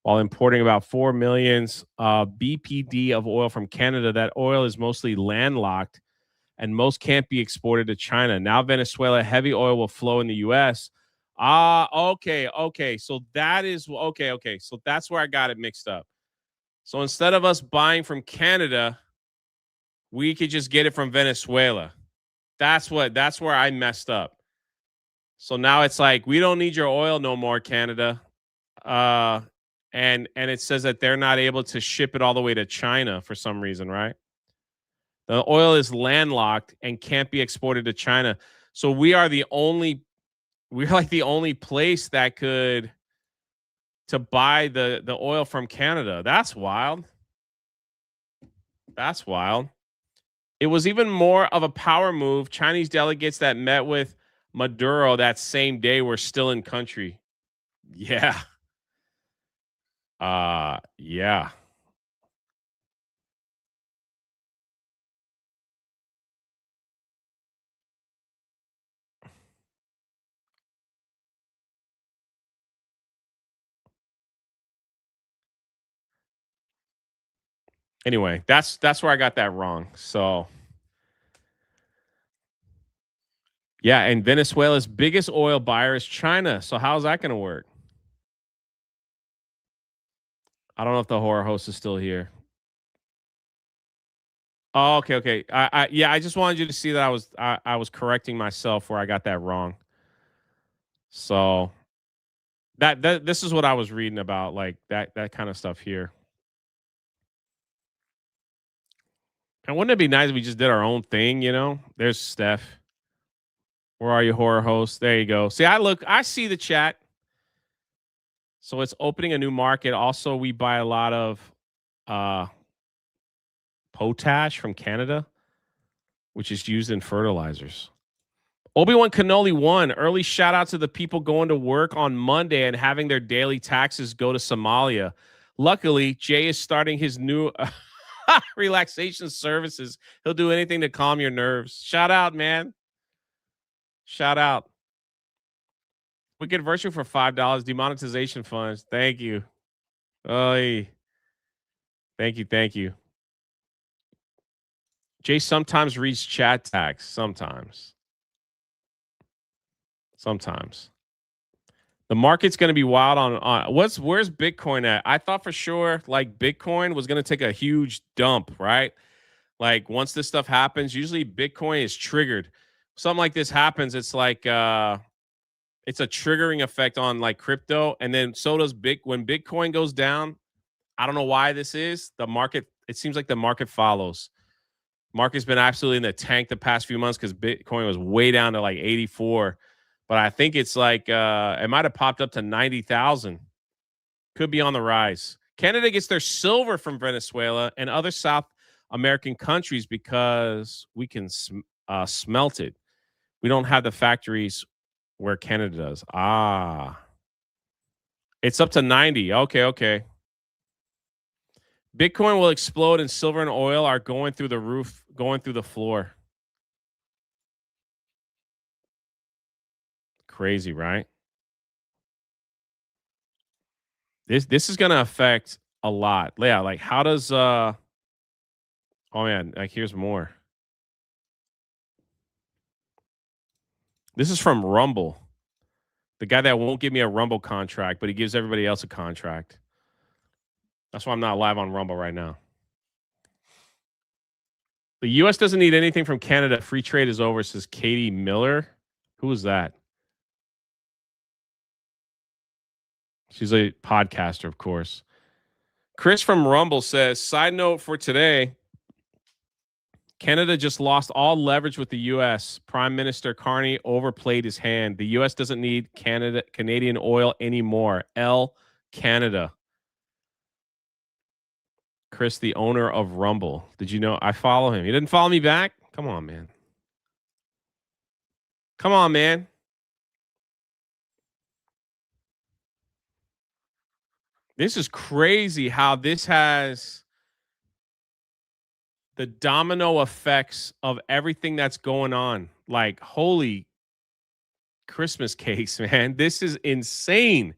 While importing about 4 million BPD of oil from Canada, that oil is mostly landlocked and most can't be exported to China. Now Venezuela heavy oil will flow in the U.S. Okay. So that is okay. So that's where I got it mixed up. So instead of us buying from Canada, we could just get it from Venezuela. That's where I messed up. So now it's like, we don't need your oil no more, Canada. And it says that they're not able to ship it all the way to China for some reason, right? The oil is landlocked and can't be exported to China. So we're like the only place that could to buy the oil from Canada. That's wild. That's wild. It was even more of a power move. Chinese delegates that met with Maduro that same day were still in country. Yeah. Yeah. Anyway, that's where I got that wrong. So yeah, and Venezuela's biggest oil buyer is China. So how's that going to work? I don't know if the horror host is still here. Oh, okay. I just wanted you to see that I was correcting myself where I got that wrong. So that this is what I was reading about, like that kind of stuff here. And wouldn't it be nice if we just did our own thing, you know? There's Steph. Where are you, horror host? There you go. See, I see the chat. So it's opening a new market. Also, we buy a lot of potash from Canada, which is used in fertilizers. Obi-Wan Kenobi 1. Early shout out to the people going to work on Monday and having their daily taxes go to Somalia. Luckily, Jay is starting his new relaxation services. He'll do anything to calm your nerves. Shout out, man. Shout out. We get virtual for $5. Demonetization funds. Thank you. Oy. Thank you. Jay sometimes reads chat tags. Sometimes. The market's going to be wild on where's Bitcoin at? I thought for sure like Bitcoin was going to take a huge dump, right? Like once this stuff happens, usually Bitcoin is triggered. Something like this happens, it's like it's a triggering effect on like crypto, and then so does when Bitcoin goes down. I don't know why this is. The market, it seems like the market follows. Market's been absolutely in the tank the past few months because Bitcoin was way down to like 84. But I think it's like it might have popped up to 90,000. Could be on the rise. Canada gets their silver from Venezuela and other South American countries because we can smelt it. We don't have the factories where Canada does. It's up to 90. Okay. Bitcoin will explode and silver and oil are going through the roof, going through the floor. Crazy, right? This is going to affect a lot. Yeah, like how does oh man, like here's more. This is from Rumble. The guy that won't give me a Rumble contract, but he gives everybody else a contract. That's why I'm not live on Rumble right now. The U.S. doesn't need anything from Canada. Free trade is over, says Katie Miller. Who is that? She's a podcaster, of course. Chris from Rumble says, side note for today, Canada just lost all leverage with the U.S. Prime Minister Carney overplayed his hand. The U.S. doesn't need Canadian oil anymore. Canada. Chris, the owner of Rumble. Did you know I follow him? He didn't follow me back? Come on, man. Come on, man. This is crazy how this has the domino effects of everything that's going on. Like, holy Christmas cakes, man. This is insane.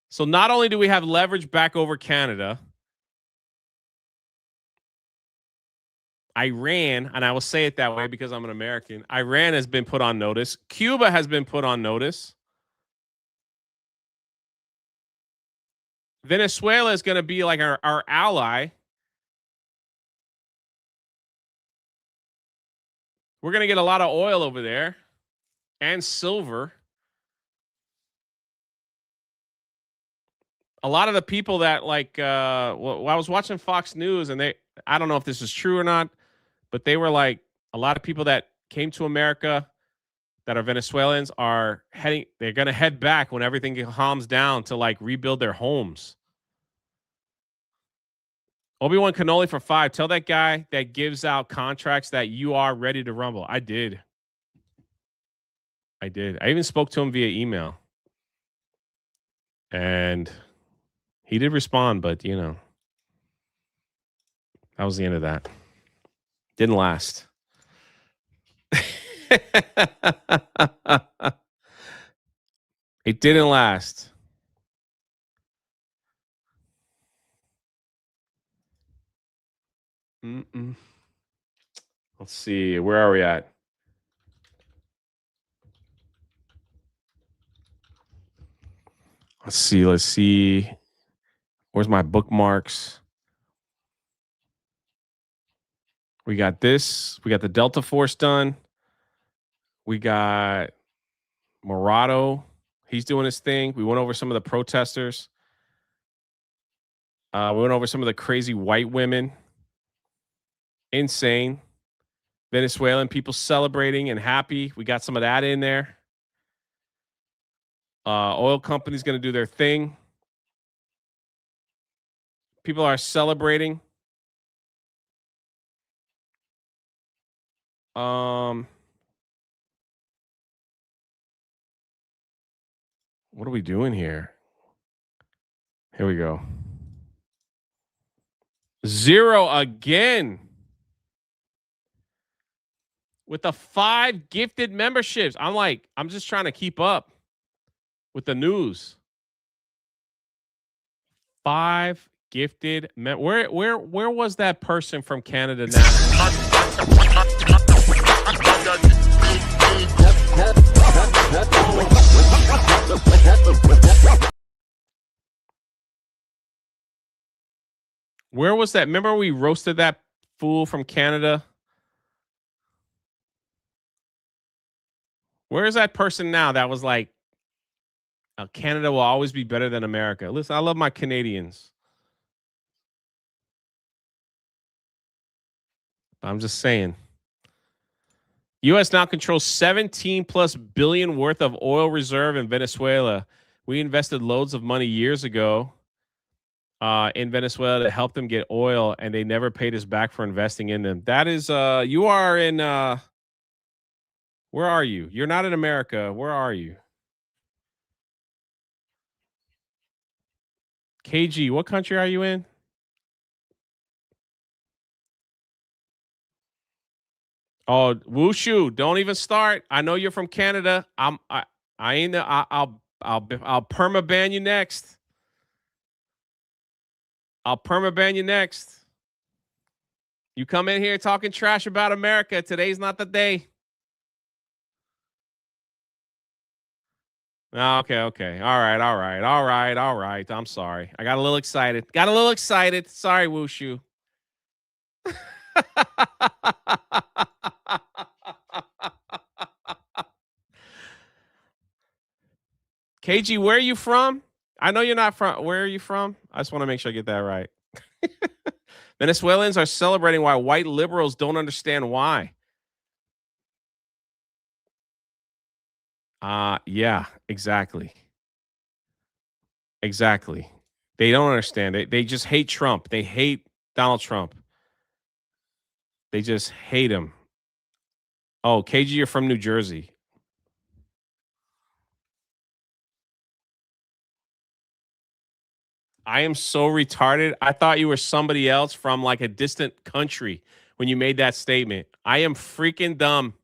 So not only do we have leverage back over Canada, Iran, and I will say it that way because I'm an American, Iran has been put on notice. Cuba has been put on notice. Venezuela is going to be like our ally. We're going to get a lot of oil over there and silver. A lot of the people that well, I was watching Fox News and I don't know if this is true or not, but they were like, a lot of people that came to America that are Venezuelans they're going to head back when everything calms down to like rebuild their homes. Obi-Wan Cannoli for 5. Tell that guy that gives out contracts that you are ready to rumble. I did. I even spoke to him via email. And he did respond, but that was the end of that. Didn't last. It didn't last. Let's see. Where are we at? Let's see. Where's my bookmarks? We got this. We got the Delta Force done. We got Morado. He's doing his thing. We went over some of the protesters. We went over some of the crazy white women. Insane. Venezuelan people celebrating and happy. We got some of that in there. Oil companies going to do their thing. People are celebrating. What are we doing here? Here we go. 0 again. With the 5 gifted memberships. I'm just trying to keep up with the news. 5 gifted. Where was that person from Canada now? Where was that? Remember we roasted that fool from Canada? Where is that person now that was like, Canada will always be better than America? Listen, I love my Canadians. I'm just saying. U.S. now controls 17 plus billion worth of oil reserve in Venezuela. We invested loads of money years ago in Venezuela to help them get oil, and they never paid us back for investing in them. That is, you are in, where are you? You're not in America. Where are you? KG, what country are you in? Oh, Wushu, don't even start. I know you're from Canada. I ain't. I'll perma ban you next. I'll perma ban you next. You come in here talking trash about America. Today's not the day. Okay. All right. I'm sorry. I got a little excited. Sorry, Wushu. KG, where are you from? I know you're not from. Where are you from? I just want to make sure I get that right. Venezuelans are celebrating why white liberals don't understand why. Yeah, exactly. Exactly. They don't understand it. They just hate Trump. They hate Donald Trump. They just hate him. Oh, KG, you're from New Jersey. I am so retarded. I thought you were somebody else from like a distant country when you made that statement. I am freaking dumb.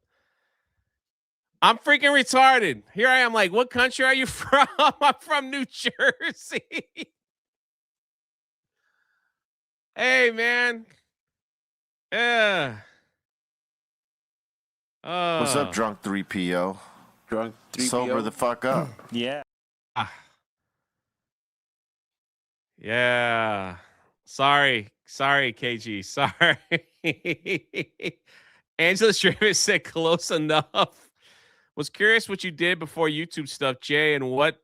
I'm freaking retarded. Here I am like, what country are you from? I'm from New Jersey. Hey, man. Yeah. What's up, drunk 3PO? Drunk 3PO? Sober the fuck up. Yeah. Yeah. Sorry, KG. Sorry. Angela Stravis said close enough. Was curious what you did before YouTube stuff, Jay, and what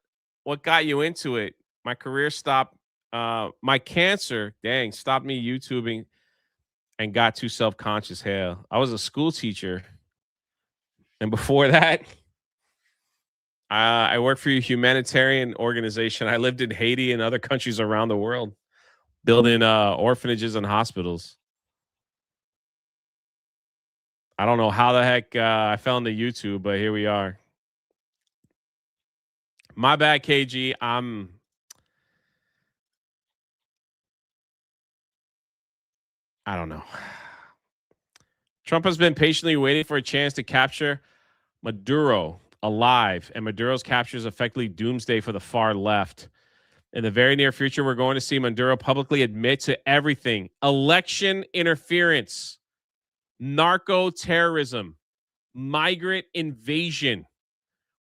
got you into it. My career stopped. My cancer, stopped me YouTubing and got too self-conscious. Hell, I was a school teacher, and before that, I worked for a humanitarian organization. I lived in Haiti and other countries around the world, building orphanages and hospitals. I don't know how the heck I fell into YouTube, but here we are. My bad, KG. I don't know. Trump has been patiently waiting for a chance to capture Maduro alive, and Maduro's capture is effectively doomsday for the far left. In the very near future, we're going to see Maduro publicly admit to everything: election interference, narco terrorism, migrant invasion,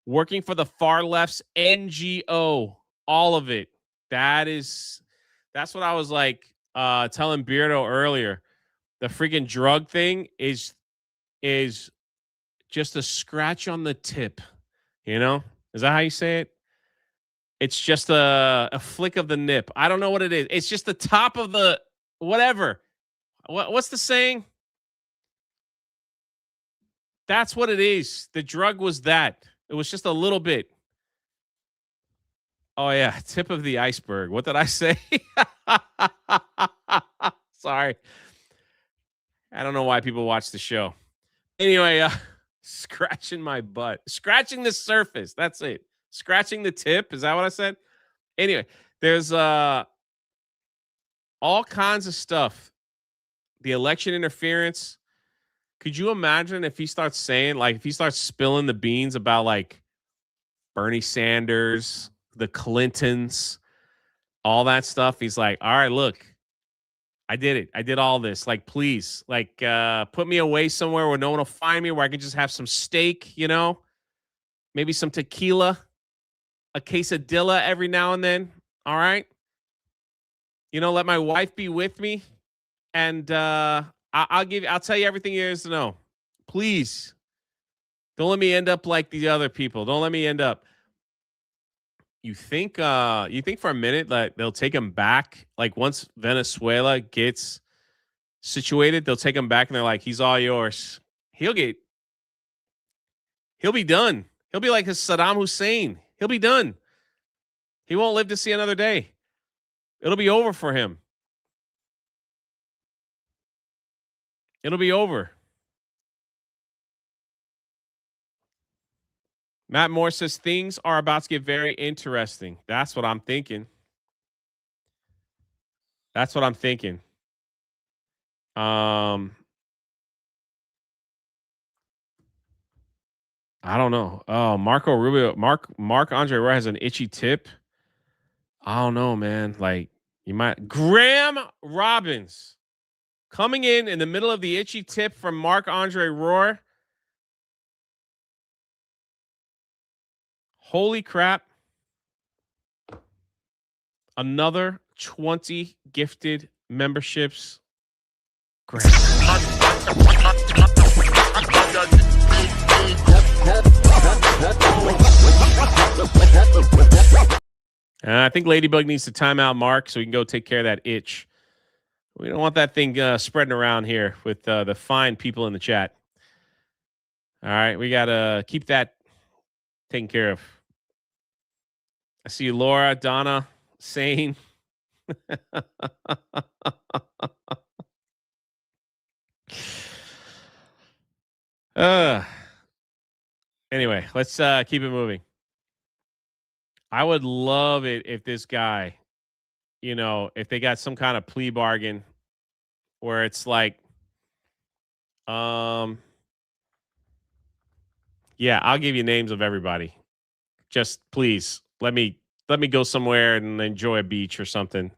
working for the far left's NGO, all of it. That's what I was like telling Beardo earlier. The freaking drug thing is just a scratch on the tip. You know? Is that how you say it? It's just a flick of the nip. I don't know what it is. It's just the top of the whatever. What's the saying? That's what it is. The drug was that. It was just a little bit. Oh, yeah. Tip of the iceberg. What did I say? Sorry. I don't know why people watch the show. Anyway, scratching my butt. Scratching the surface. That's it. Scratching the tip. Is that what I said? Anyway, there's all kinds of stuff. The election interference. Could you imagine if he starts saying, like, if he starts spilling the beans about, like, Bernie Sanders, the Clintons, all that stuff? He's like, all right, look, I did it. I did all this. Like, please, like, put me away somewhere where no one will find me, where I can just have some steak, you know, maybe some tequila, a quesadilla every now and then. All right. You know, let my wife be with me. And I'll tell you everything there is to know. Please. Don't let me end up like the other people. Don't let me end up. You think for a minute that they'll take him back? Like, once Venezuela gets situated, they'll take him back and they're like, he's all yours. He'll be done. He'll be like a Saddam Hussein. He'll be done. He won't live to see another day. It'll be over for him. It'll be over. Matt Moore says things are about to get very interesting. That's what I'm thinking. I don't know. Oh, Marco Rubio, Mark Andre Roy has an itchy tip. I don't know, man. Like you might Graham Robbins coming in the middle of the itchy tip from Mark Andre Roy. Holy crap. Another 20 gifted memberships. Great. I think Ladybug needs to time out Mark so we can go take care of that itch. We don't want that thing spreading around here with the fine people in the chat. All right, we got to keep that taken care of. I see you, Laura, Donna, Sane. Anyway, let's keep it moving. I would love it if this guy, if they got some kind of plea bargain where it's like, yeah, I'll give you names of everybody. Just please let me go somewhere and enjoy a beach or something.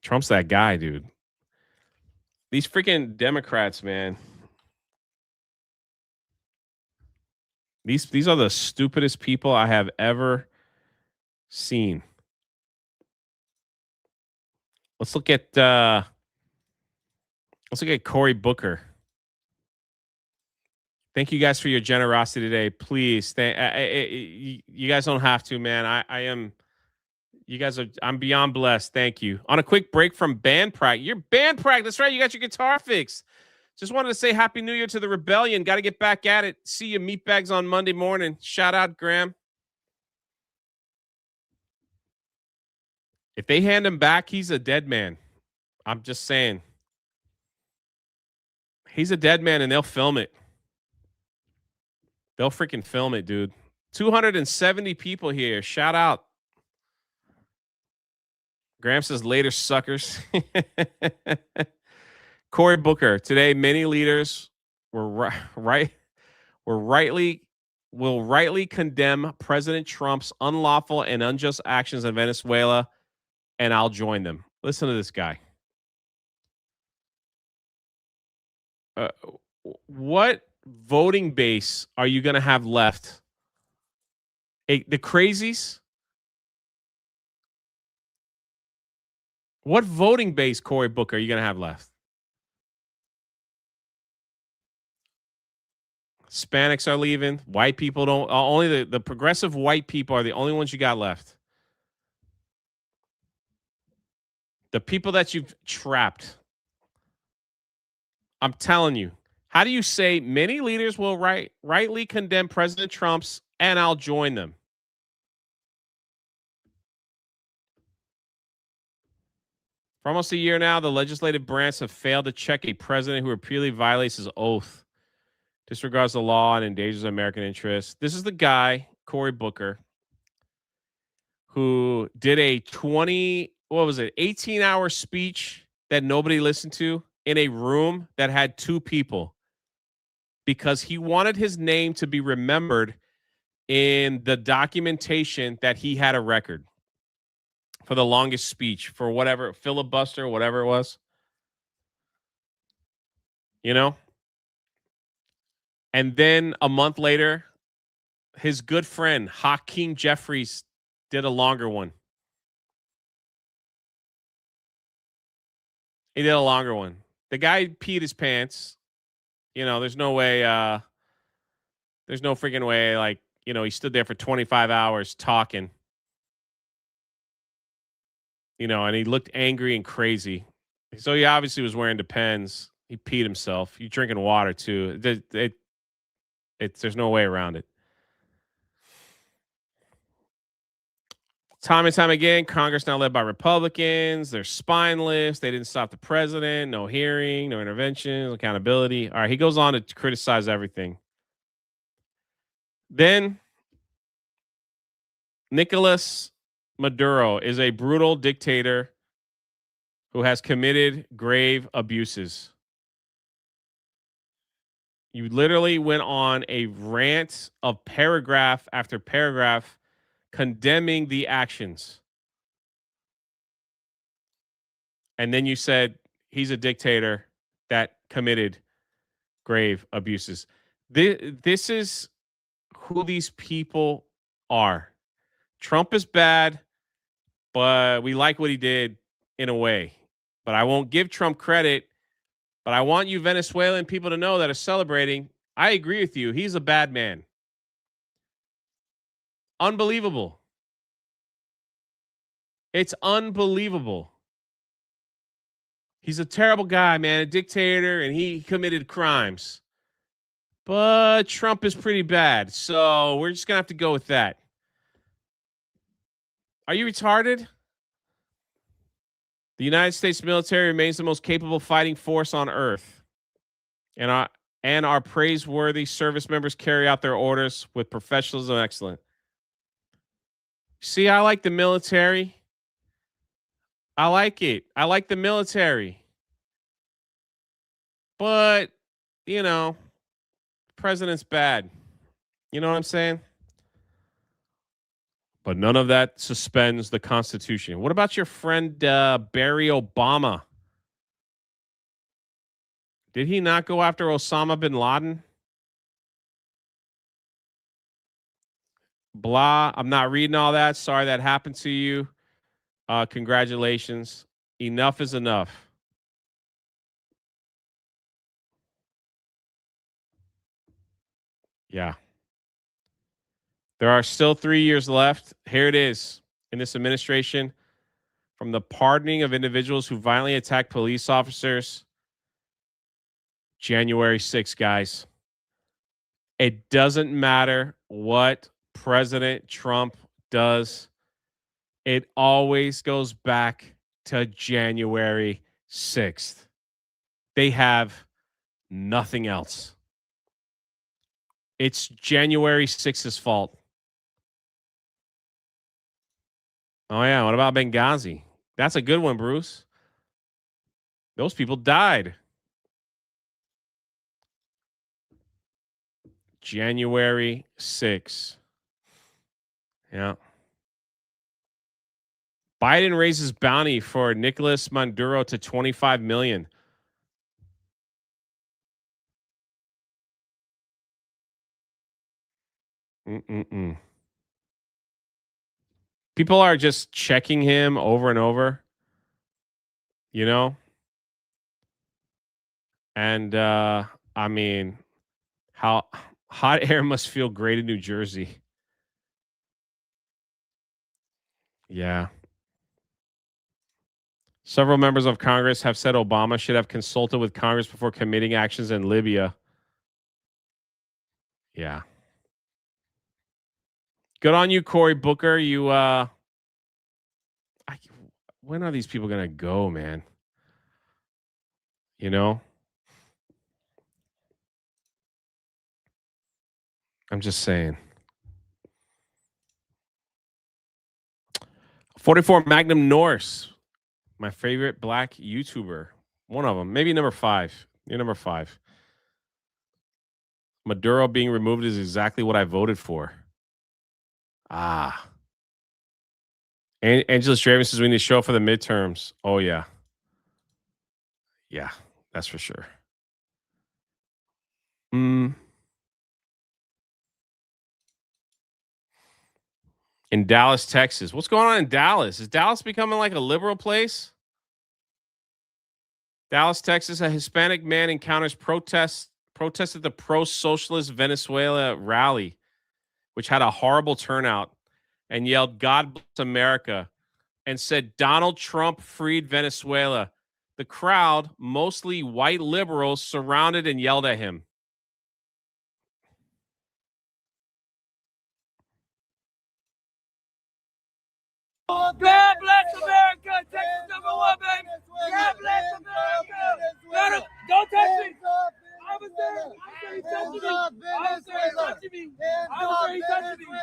Trump's that guy, dude. These freaking Democrats, man. These are the stupidest people I have ever seen. Let's look at Cory Booker. Thank you guys for your generosity today. Please, you guys don't have to, man. I am. You guys are. I'm beyond blessed. Thank you. On a quick break from band practice. Your band practice. That's right. You got your guitar fixed. Just wanted to say Happy New Year to the Rebellion. Got to get back at it. See you meatbags on Monday morning. Shout out, Graham. If they hand him back, he's a dead man. I'm just saying. He's a dead man, and they'll film it. They'll freaking film it, dude. 270 people here. Shout out. Graham says later, suckers. Cory Booker. Today, many leaders will rightly condemn President Trump's unlawful and unjust actions in Venezuela, and I'll join them. Listen to this guy. What voting base are you going to have left? The crazies? What voting base, Cory Booker, are you going to have left? Hispanics are leaving. White people don't. Only the progressive white people are the only ones you got left. The people that you've trapped. I'm telling you. How do you say many leaders will rightly condemn President Trump's and I'll join them? For almost a year now, the legislative branch have failed to check a president who repeatedly violates his oath, disregards the law, and endangers American interests. This is the guy, Cory Booker, who did a 18-hour speech that nobody listened to in a room that had two people because he wanted his name to be remembered in the documentation that he had a record for the longest speech, for whatever, filibuster, whatever it was. And then a month later, his good friend, Hakeem Jeffries, did a longer one. He did a longer one. The guy peed his pants. There's no way. There's no freaking way. Like, he stood there for 25 hours talking. And he looked angry and crazy. So he obviously was wearing Depends. He peed himself. You're drinking water too. There's no way around it. Time and time again, Congress now led by Republicans. They're spineless. They didn't stop the president. No hearing, no intervention, accountability. All right, he goes on to criticize everything. Then Nicolas Maduro is a brutal dictator who has committed grave abuses. You literally went on a rant of paragraph after paragraph condemning the actions. And then you said he's a dictator that committed grave abuses. This is who these people are. Trump is bad, but we like what he did in a way. But I won't give Trump credit. But I want you Venezuelan people to know that are celebrating. I agree with you. He's a bad man. Unbelievable. It's unbelievable. He's a terrible guy, man, a dictator, and he committed crimes. But Trump is pretty bad, so we're just going to have to go with that. Are you retarded? The United States military remains the most capable fighting force on earth. And our praiseworthy service members carry out their orders with professionalism and excellence. See, I like the military. I like it. I like the military. But, you know, president's bad. You know what I'm saying? But none of that suspends the Constitution. What about your friend Barry Obama? Did he not go after Osama bin Laden? Blah. I'm not reading all that. Sorry that happened to you. Congratulations. Enough is enough. Yeah. There are still 3 years left. Here it is in this administration. From the pardoning of individuals who violently attack police officers. January 6th, guys. It doesn't matter what President Trump does. It always goes back to January 6th. They have nothing else. It's January 6th's fault. Oh, yeah. What about Benghazi? That's a good one, Bruce. Those people died. January 6th. Yeah. Biden raises bounty for Nicolas Maduro to $25 million. People are just checking him over and over, you know? And, I mean, how hot air must feel great in New Jersey. Yeah. Several members of Congress have said Obama should have consulted with Congress before committing actions in Libya. Yeah. Good on you, Cory Booker. You, when are these people going to go, man? You know? I'm just saying. 44 Magnum Norse. My favorite black YouTuber. One of them. Maybe number 5. You're number 5. Maduro being removed is exactly what I voted for. Ah. Angela Straven says we need to show up for the midterms. Oh, yeah. Yeah, that's for sure. In Dallas, Texas. What's going on in Dallas? Is Dallas becoming like a liberal place? Dallas, Texas, a Hispanic man encounters protested the pro-socialist Venezuela rally, which had a horrible turnout, and yelled, "God bless America," and said, "Donald Trump freed Venezuela." The crowd, mostly white liberals, surrounded and yelled at him. God bless America. Texas #1, baby. God bless America. Don't touch me. I was there. I was there. He touching me. I was there. He touching me.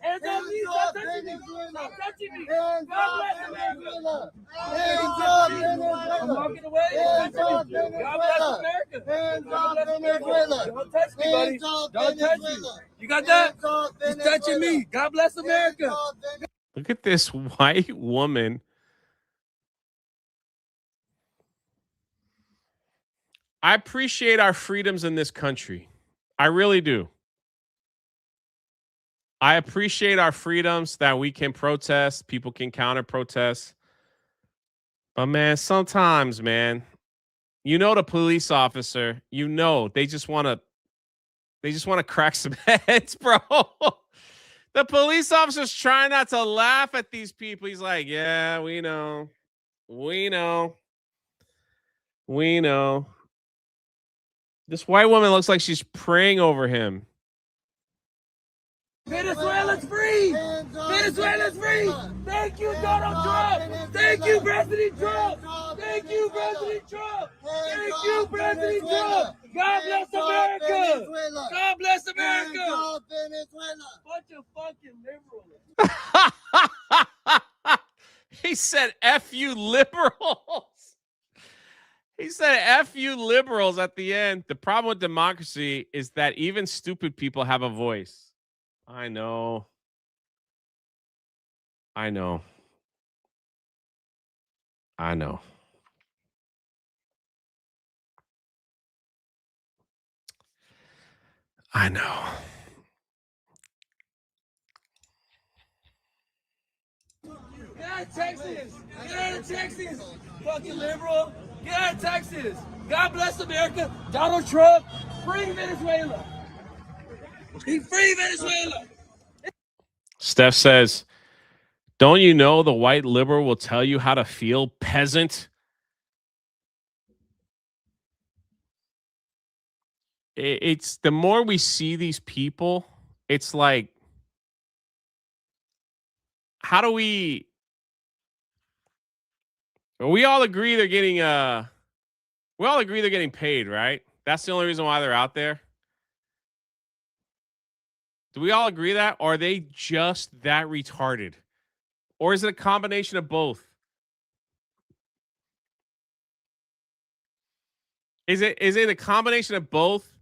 Hands on me. Stop touching me. Stop touching me. God bless America. I'm walking away. God bless America. Don't touch Don't touch me. You got that? He's touching me. God bless America. Look at this white woman. I appreciate our freedoms in this country. I really do. I appreciate our freedoms that we can protest, people can counter protest. But man, sometimes, man, the police officer, they just want to crack some heads, bro. The police officer's trying not to laugh at these people. He's like, yeah, we know. We know. We know. This white woman looks like she's praying over him. Venezuela's free! Venezuela's free! Thank you, Donald Trump! Thank you, President Trump! Thank you, President Trump! Thank you, President Trump! God bless America! God bless America! Bunch of fucking liberals. He said, F you liberals. He said, F you liberals at the end. The problem with democracy is that even stupid people have a voice. I know. I know. I know. I know. Get out of Texas! Get out of Texas! Fucking liberal! Get out of Texas! God bless America! Donald Trump! Free Venezuela! Free Venezuela! Steph says, don't you know the white liberal will tell you how to feel, peasant? It's the more we see these people, it's like, how do we all agree they're getting we all agree they're getting paid, right? That's the only reason why they're out there. Do we all agree that? Or are they just that retarded? Or is it a combination of both? Is it a combination of both?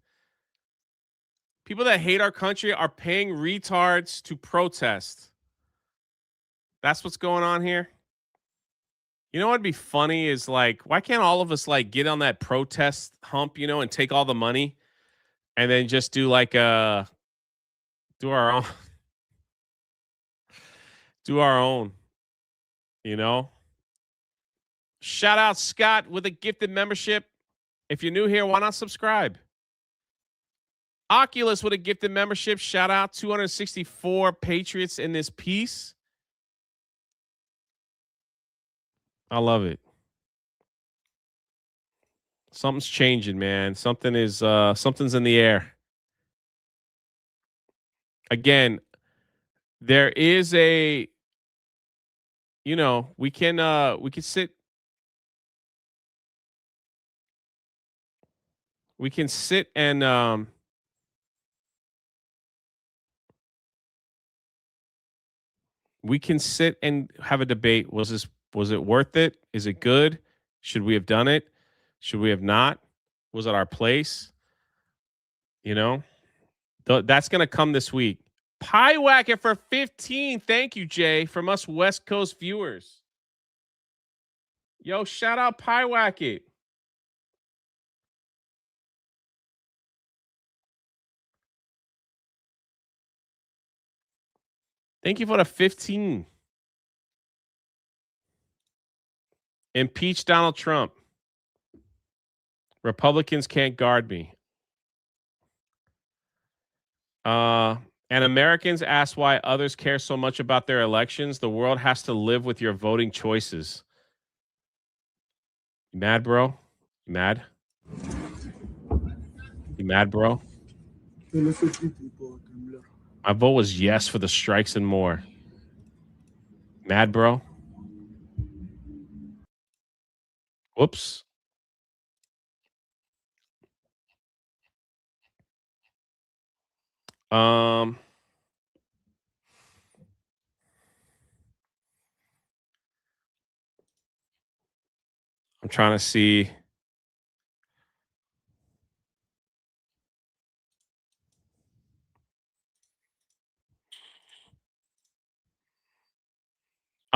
People that hate our country are paying retards to protest. That's what's going on here. You know what'd be funny is like, why can't all of us like get on that protest hump, and take all the money and then just do like do our own do our own, Shout out Scott with a gifted membership. If you're new here, why not subscribe? Oculus with a gifted membership. Shout out 264 Patriots in this piece. I love it. Something's changing, man. Something's in the air. Again, there is a we can sit and we can sit and have a debate. Was it worth it? Is it good? Should we have done it? Should we have not? Was it our place? That's going to come this week. Pie Whacker for 15. Thank you, Jay, from us West Coast viewers. Yo, shout out Pie Whacket. Thank you for the 15. Impeach Donald Trump. Republicans can't guard me. And Americans ask why others care so much about their elections. The world has to live with your voting choices. You mad, bro? You mad? You mad, bro? My vote was yes for the strikes and more. Mad, bro? Whoops. I'm trying to see.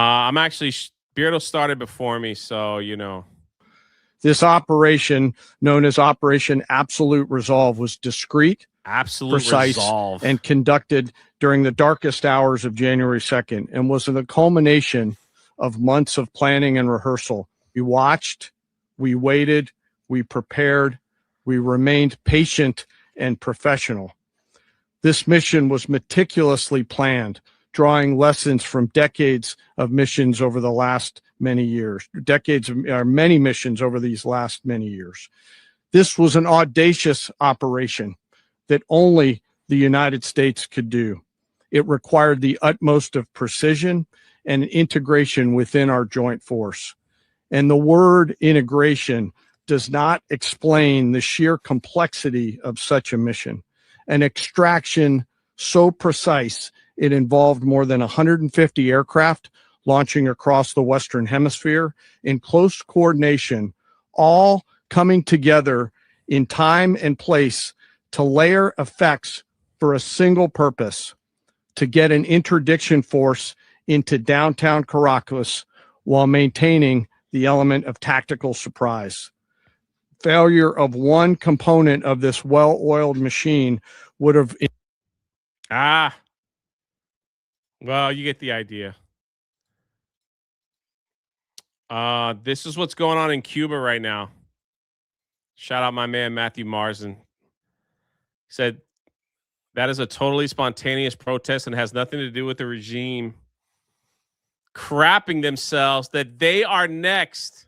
I'm actually Beardo started before me, so you know. This operation, known as Operation Absolute Resolve, was discreet, precise, resolve, and conducted during the darkest hours of January 2nd, and was the culmination of months of planning and rehearsal. We watched, we waited, we prepared, we remained patient and professional. This mission was meticulously planned, drawing lessons from decades of missions over the last many years, many missions over these last many years. This was an audacious operation that only the United States could do. It required the utmost of precision and integration within our joint force. And the word integration does not explain the sheer complexity of such a mission. An extraction so precise, it involved more than 150 aircraft launching across the Western Hemisphere in close coordination, all coming together in time and place to layer effects for a single purpose, to get an interdiction force into downtown Caracas while maintaining the element of tactical surprise. Failure of one component of this well-oiled machine would have... Well, you get the idea. This is what's going on in Cuba right now. Shout out my man, Matthew Marsden. He said, that is a totally spontaneous protest and has nothing to do with the regime crapping themselves that they are next.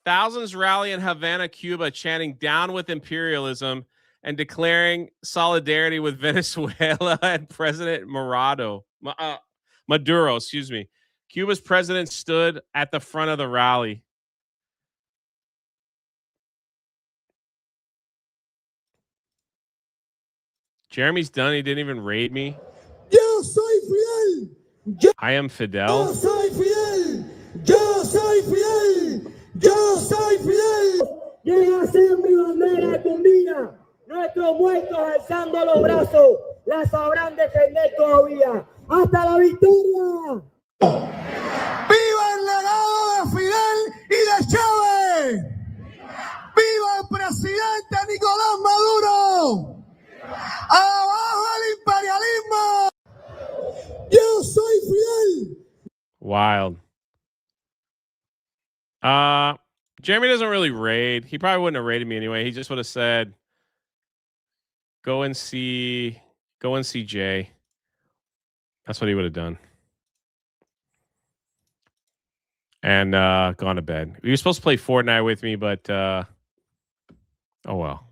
Thousands rally in Havana, Cuba, chanting down with imperialism and declaring solidarity with Venezuela and President Maduro, excuse me. Cuba's president stood at the front of the rally. Jeremy's done. He didn't even raid me. Yo soy Fidel. I am Fidel. Yo soy Fidel. Yo soy Fidel. Yo soy Fidel. Llega a ser mi bandera tumbina. Nuestros muertos alzando los brazos. La sabrán defender todavía. ¡Hasta la victoria! ¡Viva el legado de Fidel y de Chávez! ¡Viva el presidente Nicolás Maduro! ¡Abajo el imperialismo! ¡Yo soy Fidel! Wild. Jeremy doesn't really raid. He probably wouldn't have raided me anyway. He just would have said, go and see Jay. That's what he would have done. And gone to bed. He was supposed to play Fortnite with me, but oh well.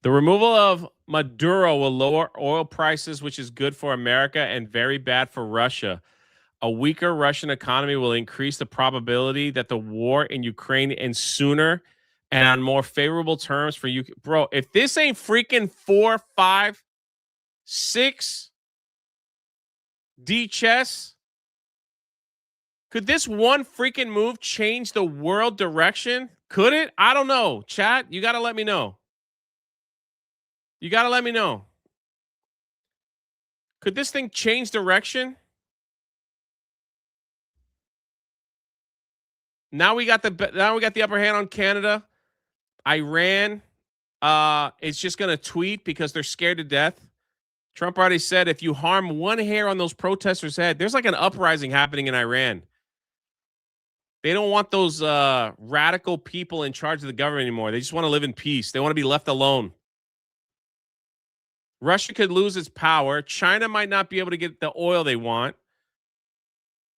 The removal of Maduro will lower oil prices, which is good for America and very bad for Russia. A weaker Russian economy will increase the probability that the war in Ukraine ends sooner and on more favorable terms for you. Bro, if this ain't freaking 4, 5, 6 D chess, could this one freaking move change the world direction? Could it? I don't know. Chat, you got to let me know. You got to let me know. Could this thing change direction? Now we got the upper hand on Canada. Iran is just going to tweet because they're scared to death. Trump already said if you harm one hair on those protesters' head, there's like an uprising happening in Iran. They don't want those radical people in charge of the government anymore. They just want to live in peace. They want to be left alone. Russia could lose its power. China might not be able to get the oil they want.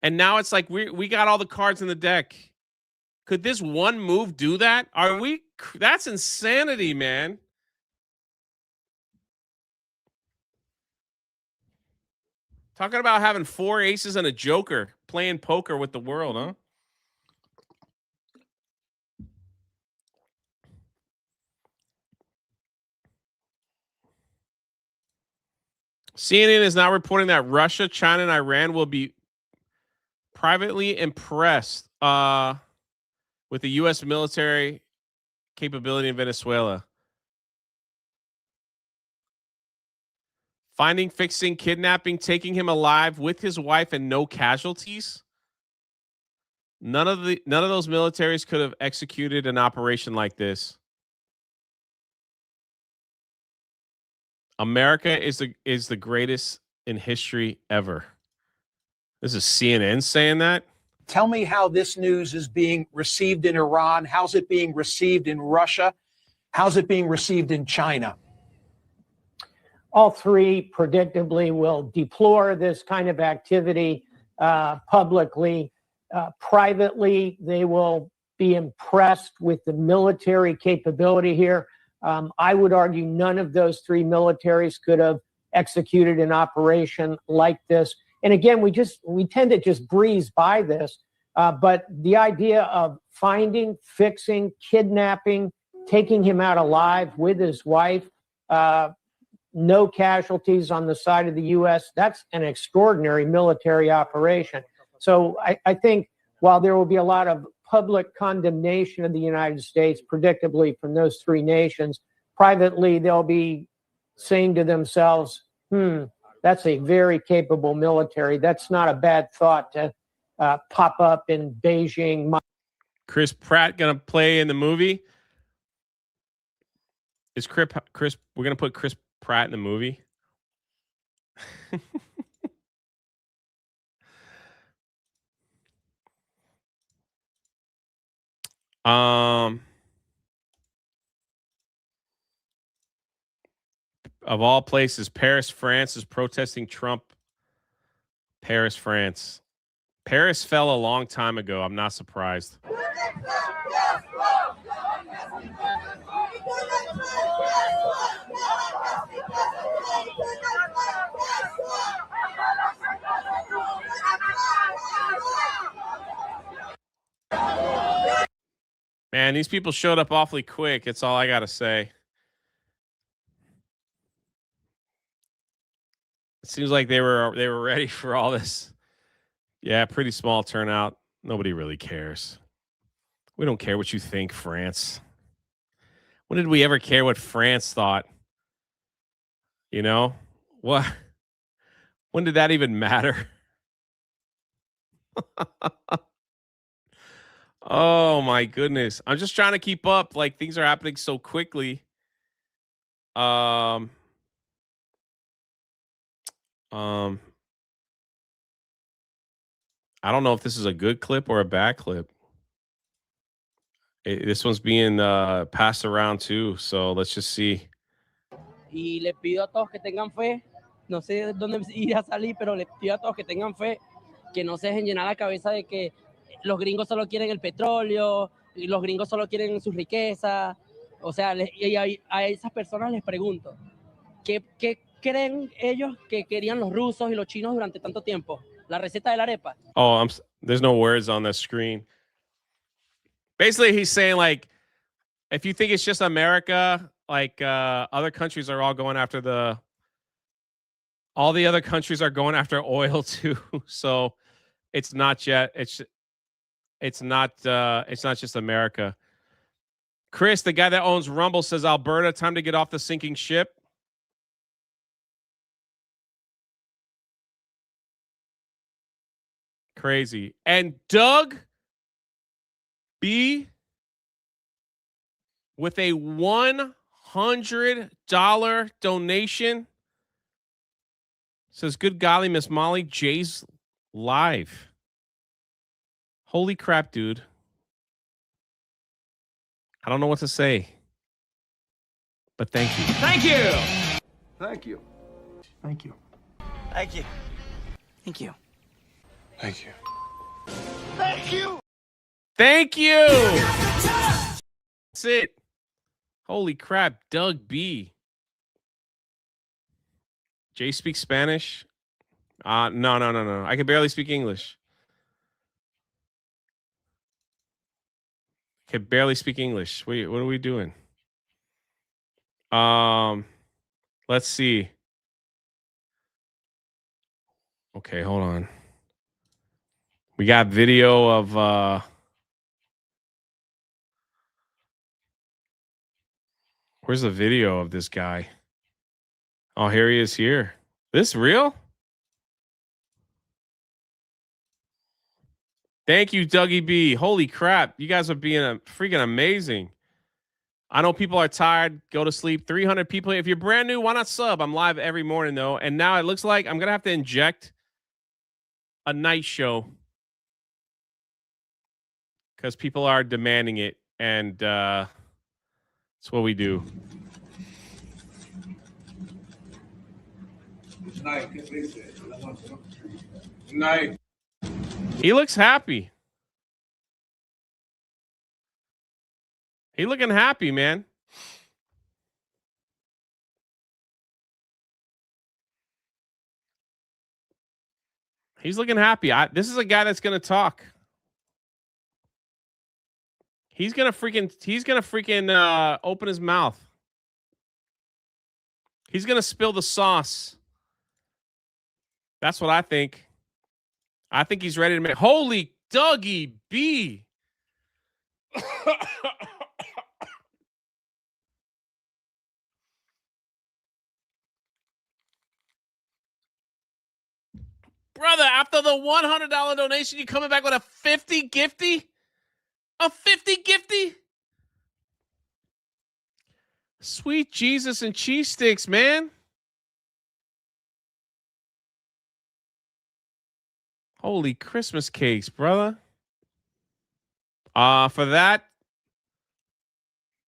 And now it's like we got all the cards in the deck. Could this one move do that? That's insanity, man. Talking about having 4 aces and a joker, playing poker with the world, huh? CNN is now reporting that Russia, China, and Iran will be privately impressed with the U.S. military capability in Venezuela. Finding, fixing, kidnapping, taking him alive with his wife and no casualties. None of those militaries could have executed an operation like this. America is the greatest in history ever. This is CNN saying that. Tell me how this news is being received in Iran. How's it being received in Russia? How's it being received in China? All three predictably will deplore this kind of activity publicly. Privately, they will be impressed with the military capability here. I would argue none of those three militaries could have executed an operation like this. And again, we tend to just breeze by this. But the idea of finding, fixing, kidnapping, taking him out alive with his wife, no casualties on the side of the U.S., that's an extraordinary military operation. So I think while there will be a lot of public condemnation of the United States, predictably from those three nations, privately they'll be saying to themselves, that's a very capable military. That's not a bad thought to pop up in Beijing. Chris Pratt gonna play in the movie? Is Chris? We're gonna put Chris Pratt in the movie? Of all places, Paris, France is protesting Trump. Paris, France. Paris fell a long time ago. I'm not surprised. Man, these people showed up awfully quick. It's all I got to say. It seems like they were ready for all this. Yeah, pretty small turnout. Nobody really cares. We don't care what you think, France. When did we ever care what France thought? You know? What? When did that even matter? Oh my goodness. I'm just trying to keep up. Like, things are happening so quickly. I don't know if this is a good clip or a bad clip. This one's being passed around too, so let's just see. Y les pido a todos que tengan fe. No sé dónde ir a salir, pero les pido a todos que tengan fe, que no se dejen llenar la cabeza de que los gringos solo quieren el petróleo, y los gringos solo quieren sus riquezas. O sea, y a esas personas les pregunto, ¿qué creen ellos que querían los rusos y los chinos durante tanto tiempo? La receta de la arepa. Oh, there's no words on the screen. Basically, he's saying, like, if you think it's just America, like other countries are all going after all the other countries are going after oil too. So it's not yet. It's not just America. Chris, the guy that owns Rumble, says, Alberta, time to get off the sinking ship. Crazy. And Doug B with a $100 donation says, good golly, Miss Molly, Jay's live. Holy crap, dude. I don't know what to say. But thank you. Thank you. Thank you. Thank you. Thank you. Thank you. Thank you. Thank you. Thank you. That's it. Holy crap, Doug B. Jay speaks Spanish? No. I can barely speak English. Can barely speak English. Wait, what are we doing? Let's see. Okay, hold on. We got video of where's the video of this guy? Oh, here he is here. This real? Thank you, Dougie B. Holy crap. You guys are being freaking amazing. I know people are tired. Go to sleep. 300 people. If you're brand new, why not sub? I'm live every morning, though. And now it looks like I'm going to have to inject a night show because people are demanding it. And that's what we do. Night. He looks happy. He looking happy, man. He's looking happy. This is a guy that's going to talk. He's going to freaking open his mouth. He's going to spill the sauce. That's what I think. I think he's ready to make. Holy Dougie B. Brother, after the $100 donation, you coming back with a 50 gifty? A 50 gifty? Sweet Jesus and cheese sticks, man. Holy Christmas cakes, brother. For that,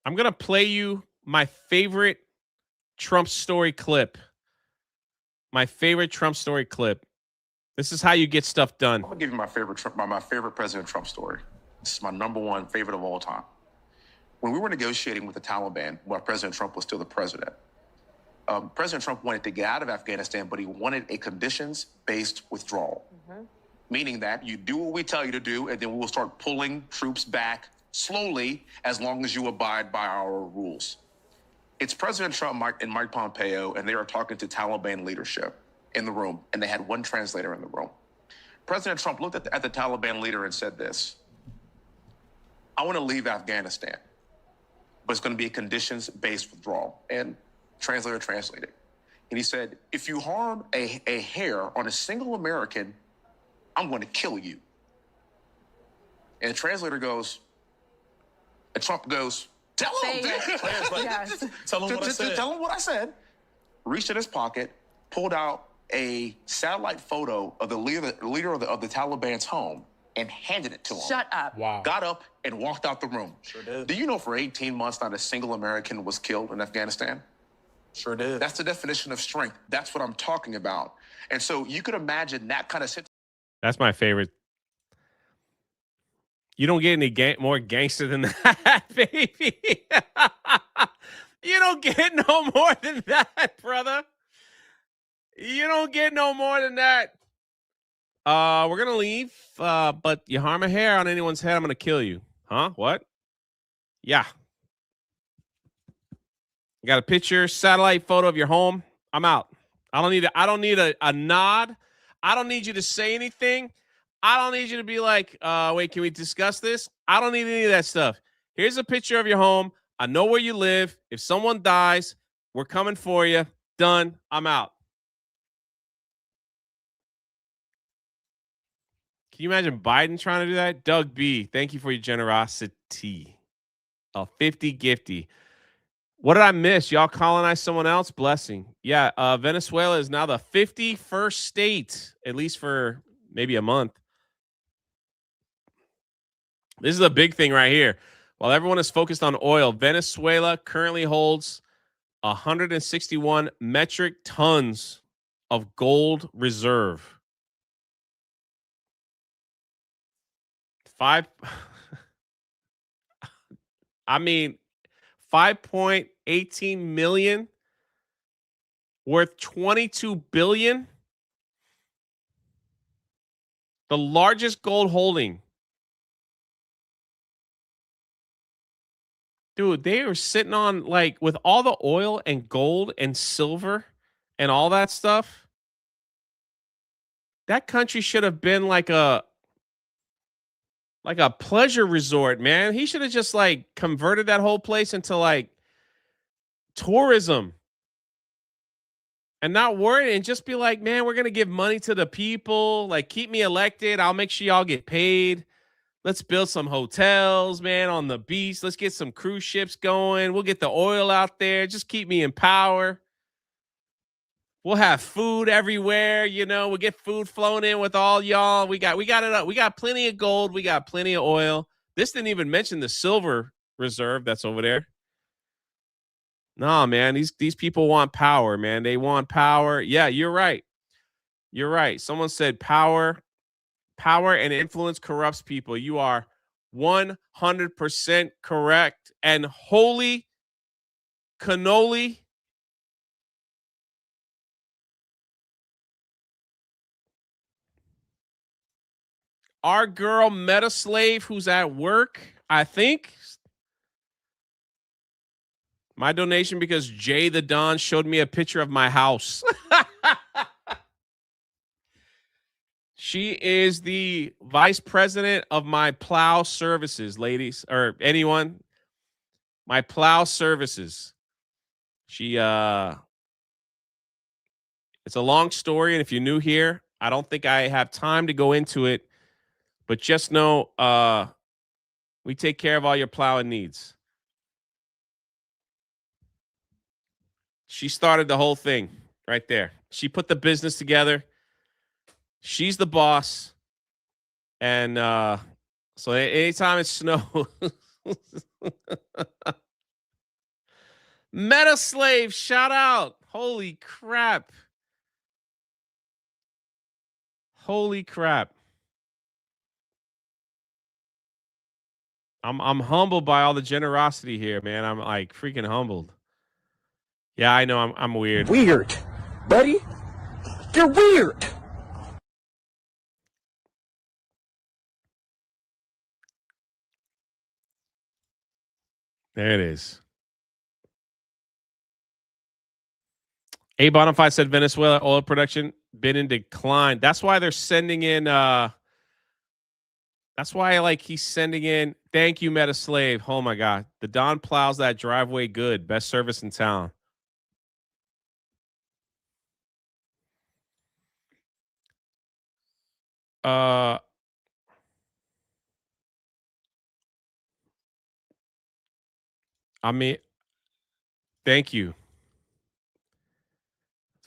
I'm going to play you my favorite Trump story clip. My favorite Trump story clip. This is how you get stuff done. I'm gonna give you my favorite President Trump story. This is my number one favorite of all time. When we were negotiating with the Taliban, while President Trump was still the president, President Trump wanted to get out of Afghanistan, but he wanted a conditions-based withdrawal, meaning that you do what we tell you to do, and then we will start pulling troops back slowly as long as you abide by our rules. It's President Trump and Mike Pompeo, and they are talking to Taliban leadership in the room, and they had one translator in the room. President Trump looked at the Taliban leader and said this: I want to leave Afghanistan, but it's going to be a conditions-based withdrawal. And translator translated. And he said, if you harm a hair on a single American, I'm going to kill you. And the translator goes, and Trump goes, tell him. Yes. Tell him what I said. Tell him what I said. Reached in his pocket, pulled out a satellite photo of the leader of the Taliban's home and handed it to him. Shut up. Wow. Got up and walked out the room. Sure did. Do you know for 18 months not a single American was killed in Afghanistan? Sure did. That's the definition of strength. That's what I'm talking about. And so you could imagine that kind of situation. That's my favorite. You don't get any more gangster than that, baby. You don't get no more than that, brother. You don't get no more than that. We're going to leave, but you harm a hair on anyone's head, I'm going to kill you. Huh? What? Yeah. You got a picture, satellite photo of your home. I'm out. I don't need a nod. I don't need you to say anything. I don't need you to be like, wait, can we discuss this? I don't need any of that stuff. Here's a picture of your home. I know where you live. If someone dies, we're coming for you. Done. I'm out. Can you imagine Biden trying to do that? Doug B, thank you for your generosity. A 50 gifty. What did I miss? Y'all colonize someone else? Blessing. Yeah, Venezuela is now the 51st state, at least for maybe a month. This is a big thing right here. While everyone is focused on oil, Venezuela currently holds 161 metric tons of gold reserve. I mean, 5.18 million worth 22 billion. The largest gold holding. Dude, they are sitting on, like, with all the oil and gold and silver and all that stuff. That country should have been like a pleasure resort, man. He should have just like converted that whole place into like tourism and not worry and just be like, man, we're going to give money to the people. Like, keep me elected. I'll make sure y'all get paid. Let's build some hotels, man, on the beach. Let's get some cruise ships going. We'll get the oil out there. Just keep me in power. We'll have food everywhere. We'll get food flowing in with all y'all. We got it up. We got plenty of gold. We got plenty of oil. This didn't even mention the silver reserve that's over there. No, man, these people want power, man. They want power. Yeah, you're right. You're right. Someone said power and influence corrupts people. You are 100% correct. And holy cannoli. Our girl Metaslave, who's at work, I think. My donation because Jay the Don showed me a picture of my house. She is the vice president of my plow services, ladies, or anyone. My plow services. She it's a long story, and if you're new here, I don't think I have time to go into it, but just know we take care of all your plowing needs. She started the whole thing right there. She put the business together. She's the boss. And so anytime it snows, Metaslave, shout out. Holy crap. Holy crap. I'm humbled by all the generosity here, man. I'm like freaking humbled. Yeah, I know I'm weird. Weird, buddy. You're weird. There it is. A Bonafide said Venezuela oil production been in decline. That's why they're sending in that's why he's sending in. Thank you, Metaslave. Oh my God. The Don plows that driveway good. Best service in town. I mean, thank you.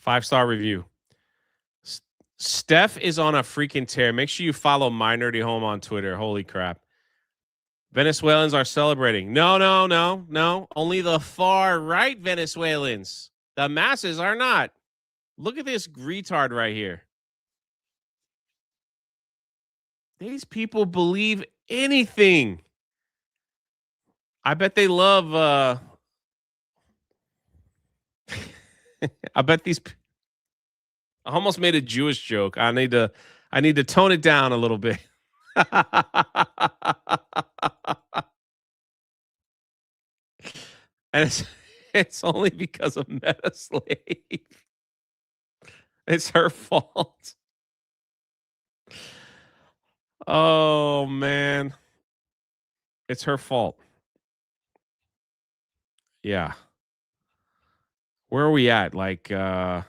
5-star review. Steph is on a freaking tear. Make sure you follow My Nerdy Home on Twitter. Holy crap. Venezuelans are celebrating. No. Only the far right Venezuelans. The masses are not. Look at this retard right here. These people believe anything. I bet they love I bet these I almost made a Jewish joke. I need to tone it down a little bit. And it's only because of Metaslave. It's her fault. Oh man. It's her fault. Yeah. Where are we at? Like here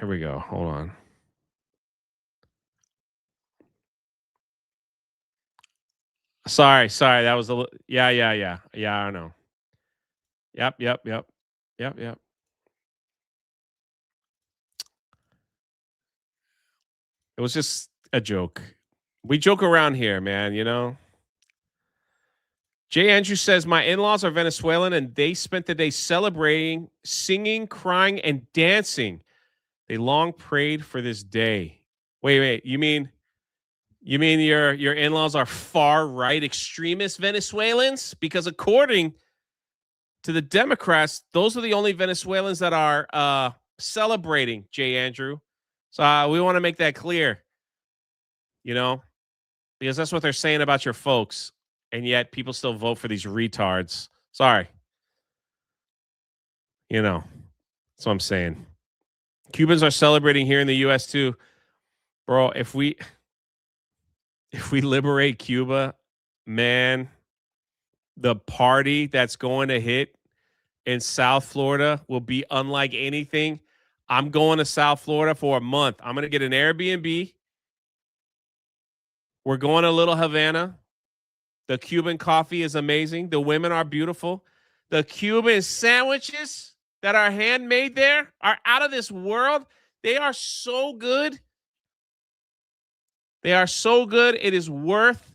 we go. Hold on. Sorry. That was a little. Yeah. I know. Yep. It was just a joke. We joke around here, man, Jay Andrew says, my in-laws are Venezuelan and they spent the day celebrating, singing, crying, and dancing. They long prayed for this day. Wait. You mean your in-laws are far right extremist Venezuelans? Because according to the Democrats, those are the only Venezuelans that are celebrating, Jay Andrew. So we want to make that clear, because that's what they're saying about your folks. And yet people still vote for these retards. Sorry. That's what I'm saying. Cubans are celebrating here in the U.S. too. Bro, if we liberate Cuba, man, the party that's going to hit in South Florida will be unlike anything. I'm going to South Florida for a month. I'm going to get an Airbnb. We're going to Little Havana. The Cuban coffee is amazing. The women are beautiful. The Cuban sandwiches that are handmade there are out of this world. They are so good. They are so good. It is worth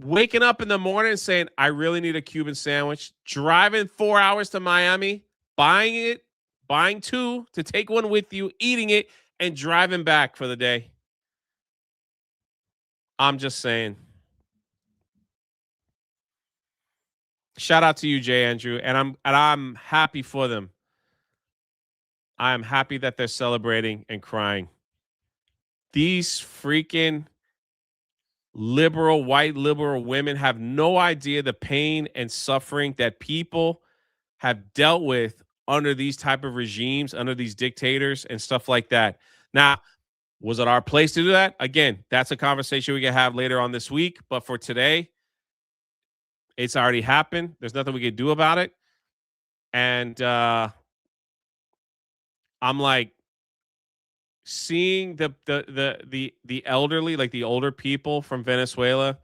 waking up in the morning and saying, I really need a Cuban sandwich, driving 4 hours to Miami, buying it, buying two to take one with you, eating it, and driving back for the day. I'm just saying. Shout out to you, Jay Andrew, and I'm happy for them. I am happy that they're celebrating and crying. These freaking white liberal women have no idea the pain and suffering that people have dealt with under these type of regimes, under these dictators and stuff like that. Now, was it our place to do that? Again, that's a conversation we can have later on this week. But for today, it's already happened. There's nothing we can do about it. And I'm like seeing the elderly, like the older people from Venezuela,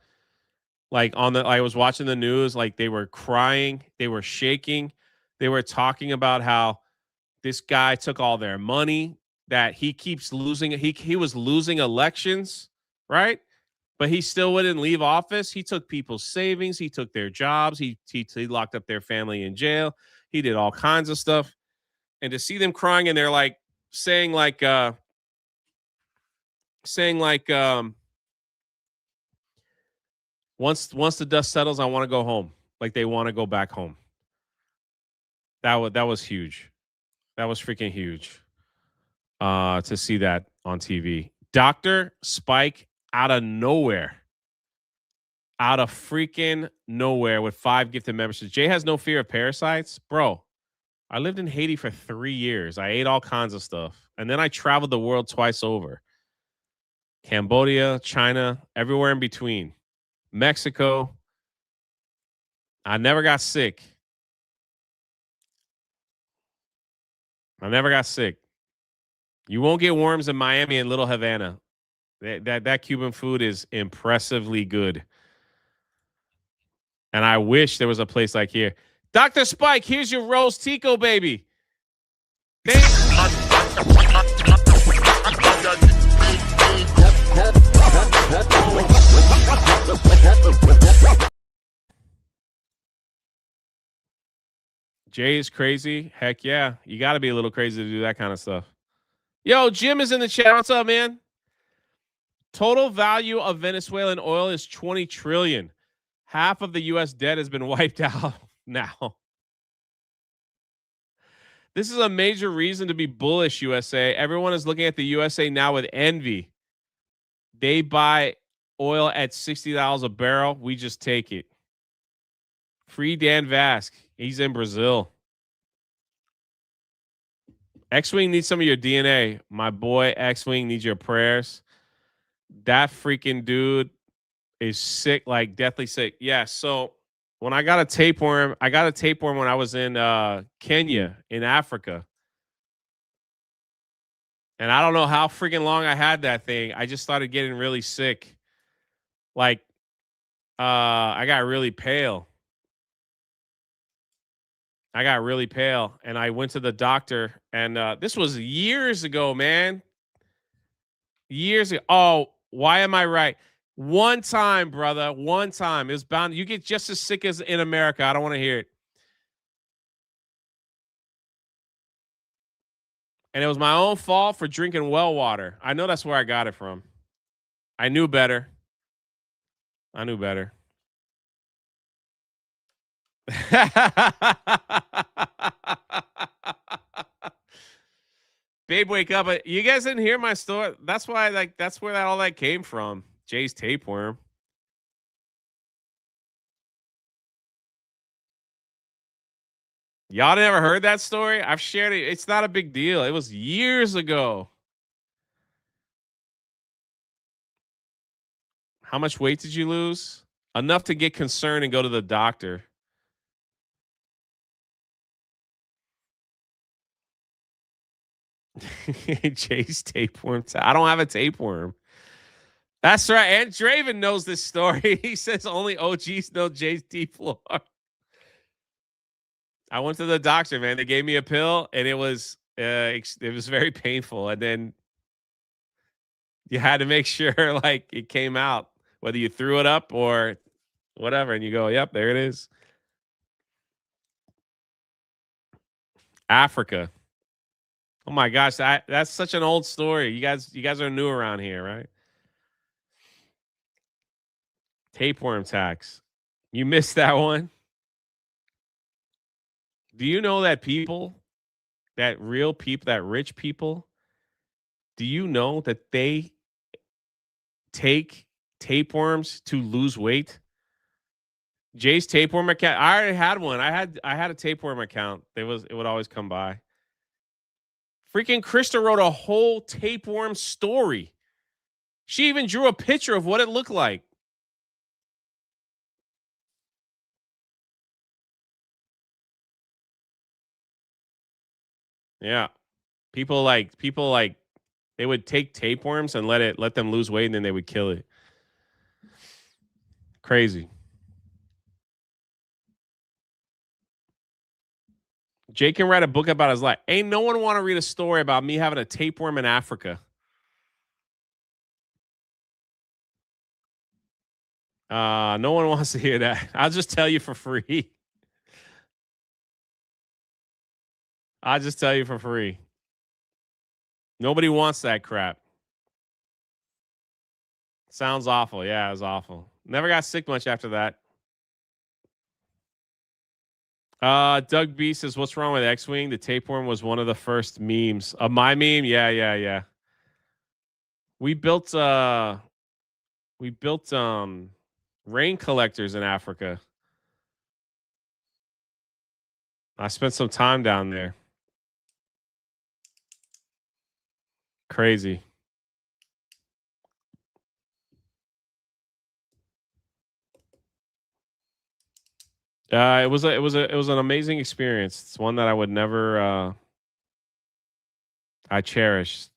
like I was watching the news, like they were crying, they were shaking, they were talking about how this guy took all their money, that he keeps losing. He was losing elections, right? But he still wouldn't leave office. He took people's savings. He took their jobs. He locked up their family in jail. He did all kinds of stuff. And to see them crying and they're like saying once the dust settles, I want to go home. Like they want to go back home. That was huge. That was freaking huge. To see that on TV. Dr. Spike out of nowhere. Out of freaking nowhere with 5 gifted memberships. Jay has no fear of parasites. Bro, I lived in Haiti for 3 years. I ate all kinds of stuff. And then I traveled the world twice over. Cambodia, China, everywhere in between. Mexico. I never got sick. You won't get worms in Miami and Little Havana. That Cuban food is impressively good. And I wish there was a place like here. Dr. Spike, here's your Rose Tico, baby. Jay is crazy. Heck yeah. You got to be a little crazy to do that kind of stuff. Yo, Jim is in the chat. What's up, man? Total value of Venezuelan oil is 20 trillion. Half of the U.S. debt has been wiped out now. This is a major reason to be bullish, USA. Everyone is looking at the USA now with envy. They buy oil at $60 a barrel. We just take it. Free Dan Vask. He's in Brazil. X-Wing needs some of your DNA. My boy X-Wing needs your prayers. That freaking dude is sick, like deathly sick. Yeah, so when I got a tapeworm, when I was in Kenya, in Africa. And I don't know how freaking long I had that thing. I just started getting really sick. Like, I got really pale. And I went to the doctor, and this was years ago, man. Years ago. Oh, why am I right? One time, brother. One time. It was bound. You get just as sick as in America. I don't want to hear it. And it was my own fault for drinking well water. I know that's where I got it from. I knew better. Babe, wake up. You guys didn't hear my story. That's why, that's where all that came from. Jay's tapeworm. Y'all never heard that story? I've shared it. It's not a big deal. It was years ago. How much weight did you lose? Enough to get concerned and go to the doctor. Jay's tapeworm. I don't have a tapeworm. That's right. And Draven knows this story. He says only OGs know Jay's deep floor. I went to the doctor, man. They gave me a pill, and it was very painful. And then you had to make sure like it came out, whether you threw it up or whatever. And you go, yep, there it is. Africa. Oh my gosh, that's such an old story. You guys are new around here, right? Tapeworm tax. You missed that one. Do you know that that rich people, do you know that they take tapeworms to lose weight? Jay's tapeworm account. I already had one. I had a tapeworm account. It would always come by. Freaking Krista wrote a whole tapeworm story. She even drew a picture of what it looked like. Yeah. People like they would take tapeworms and let them lose weight, and then they would kill it. Crazy. Jake can write a book about his life. Ain't no one want to read a story about me having a tapeworm in Africa. No one wants to hear that. I'll just tell you for free. I'll just tell you for free. Nobody wants that crap. Sounds awful. Yeah, it was awful. Never got sick much after that. Doug B says, what's wrong with X-Wing? The tapeworm was one of the first memes. My meme? Yeah. We built rain collectors in Africa. I spent some time down there. Crazy. It was an amazing experience. It's one that I would never I cherish.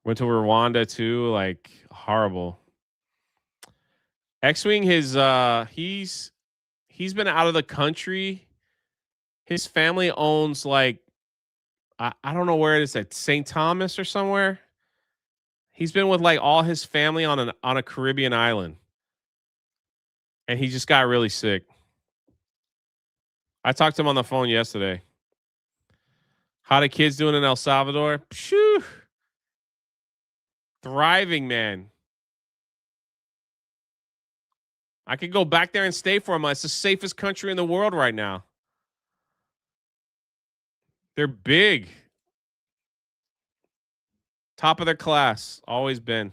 Went to Rwanda too, like horrible. X-Wing he's been out of the country. His family owns like I don't know where it is, at St. Thomas or somewhere. He's been with like all his family on a Caribbean island. And he just got really sick. I talked to him on the phone yesterday. How the kids doing in El Salvador? Phew. Thriving, man. I could go back there and stay for a month. It's the safest country in the world right now. They're big. Top of their class. Always been.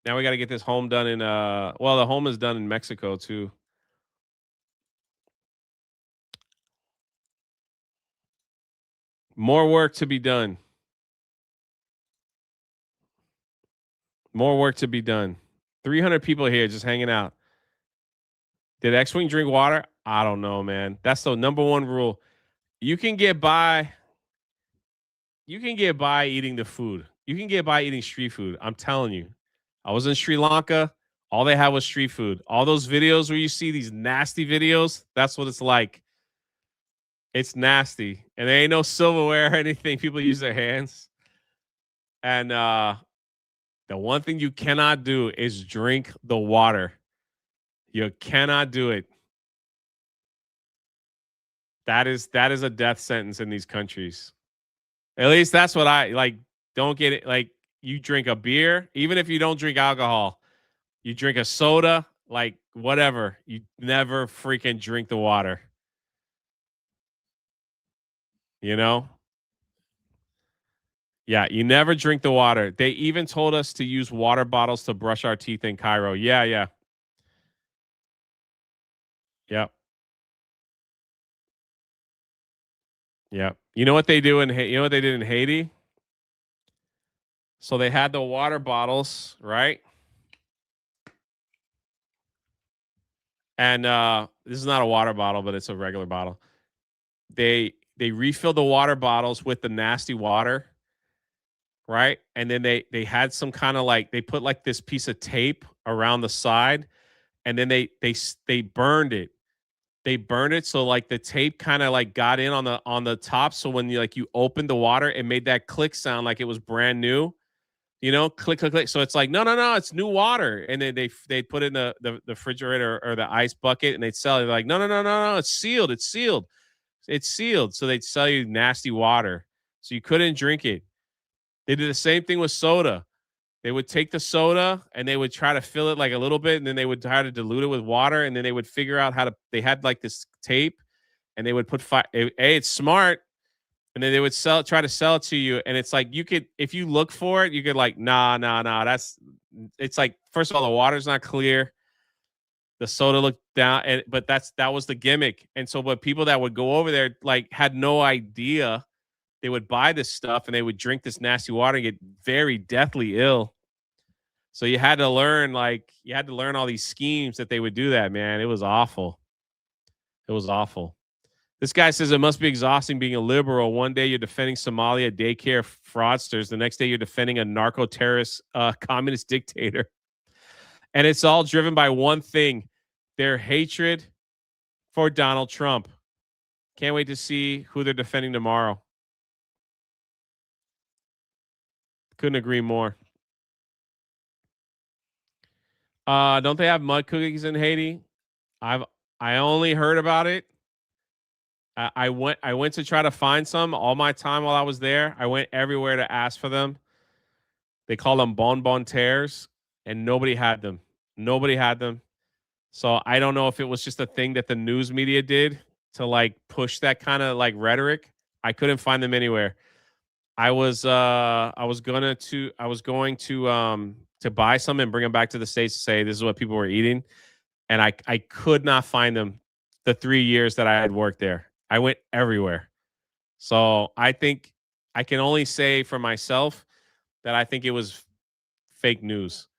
Now we got to get this home done in the home is done in Mexico too. More work to be done. More work to be done. 300 people here just hanging out. Did X-Wing drink water? I don't know, man. That's the number one rule. You can get by eating the food. You can get by eating street food. I'm telling you. I was in Sri Lanka. All they had was street food. All those videos where you see these nasty videos, that's what it's like. It's nasty. And there ain't no silverware or anything. People use their hands. And the one thing you cannot do is drink the water. You cannot do it. That is a death sentence in these countries. At least that's what I like. Don't get it. Like, you drink a beer, even if you don't drink alcohol, you drink a soda, like whatever. You never freaking drink the water. You know? Yeah, you never drink the water. They even told us to use water bottles to brush our teeth in Cairo. Yeah. Yep. Yep. You know what they do you know what they did in Haiti? So they had the water bottles, right? And this is not a water bottle, but it's a regular bottle. They they refill the water bottles with the nasty water, right? And then they had some kind of like they put like this piece of tape around the side, and then they burned it. They burned it so like the tape kind of like got in on the top. So when you opened the water, it made that click sound like it was brand new. You know, click, click, click. So it's like, no, it's new water. And then they put it in the refrigerator or the ice bucket and they'd sell it. They're like, no, it's sealed. It's sealed. It's sealed. So they'd sell you nasty water. So you couldn't drink it. They did the same thing with soda. They would take the soda and they would try to fill it like a little bit, and then they would try to dilute it with water, and then they would figure out how to. They had like this tape, and they would put it's smart, and then they would try to sell it to you, and it's like you could, if you look for it, you could like nah. It's like first of all, the water's not clear. The soda looked down, but that was the gimmick, and so but people that would go over there like had no idea. They would buy this stuff and they would drink this nasty water and get very deathly ill. So you had to learn all these schemes that they would do that, man. It was awful. It was awful. This guy says it must be exhausting being a liberal. One day you're defending Somalia daycare fraudsters. The next day you're defending a narco-terrorist communist dictator. And it's all driven by one thing, their hatred for Donald Trump. Can't wait to see who they're defending tomorrow. Couldn't agree more. Don't they have mud cookies in Haiti? I only heard about it. I went to try to find some all my time while I was there. I went everywhere to ask for them. They call them bonbon terres, and nobody had them. Nobody had them. So I don't know if it was just a thing that the news media did to like push that kind of like rhetoric. I couldn't find them anywhere. I was going to buy some and bring them back to the States to say this is what people were eating, and I could not find them the 3 years that I had worked there. I went everywhere. So I think I can only say for myself that I think it was fake news.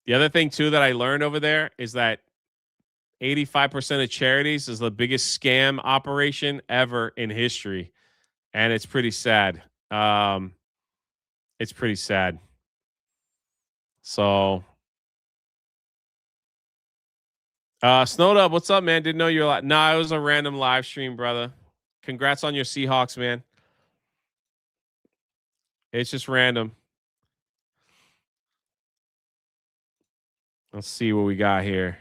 The other thing too that I learned over there is that 85% of charities is the biggest scam operation ever in history, and it's pretty sad. It's pretty sad. So, Snowed Up, what's up, man? Didn't know you were live. Nah, it was a random live stream, brother. Congrats on your Seahawks, man. It's just random. Let's see what we got here.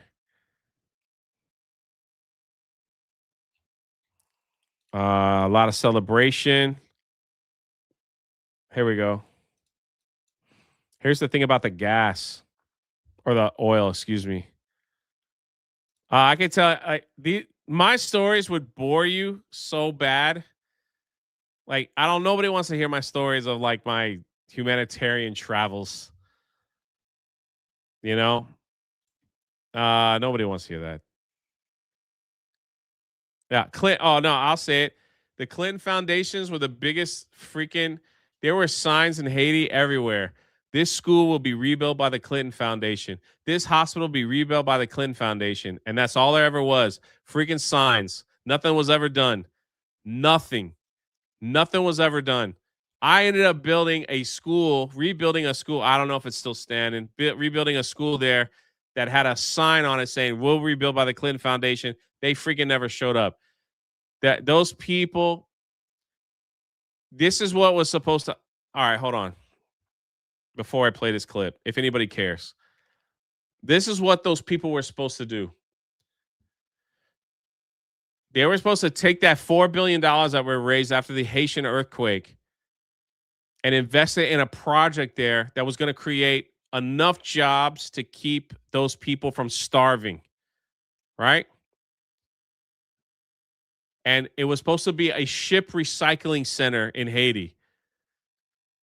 A lot of celebration. Here we go. Here's the thing about the gas or the oil, excuse me. I can tell my stories would bore you so bad. Like, nobody wants to hear my stories of like my humanitarian travels. You know? Nobody wants to hear that. Yeah, oh no, I'll say it. The Clinton foundations were the biggest there were signs in Haiti everywhere. This school will be rebuilt by the Clinton Foundation. This hospital will be rebuilt by the Clinton Foundation. And that's all there ever was. Freaking signs. Nothing was ever done. Nothing was ever done. I ended up rebuilding a school. I don't know if it's still standing. Rebuilding a school there that had a sign on it saying, "We'll rebuild by the Clinton Foundation." They freaking never showed up. Those people, this is what was supposed to. All right, hold on. Before I play this clip, if anybody cares, this is what those people were supposed to do. They were supposed to take that $4 billion that were raised after the Haitian earthquake and invest it in a project there that was going to create enough jobs to keep those people from starving, right? And it was supposed to be a ship recycling center in Haiti.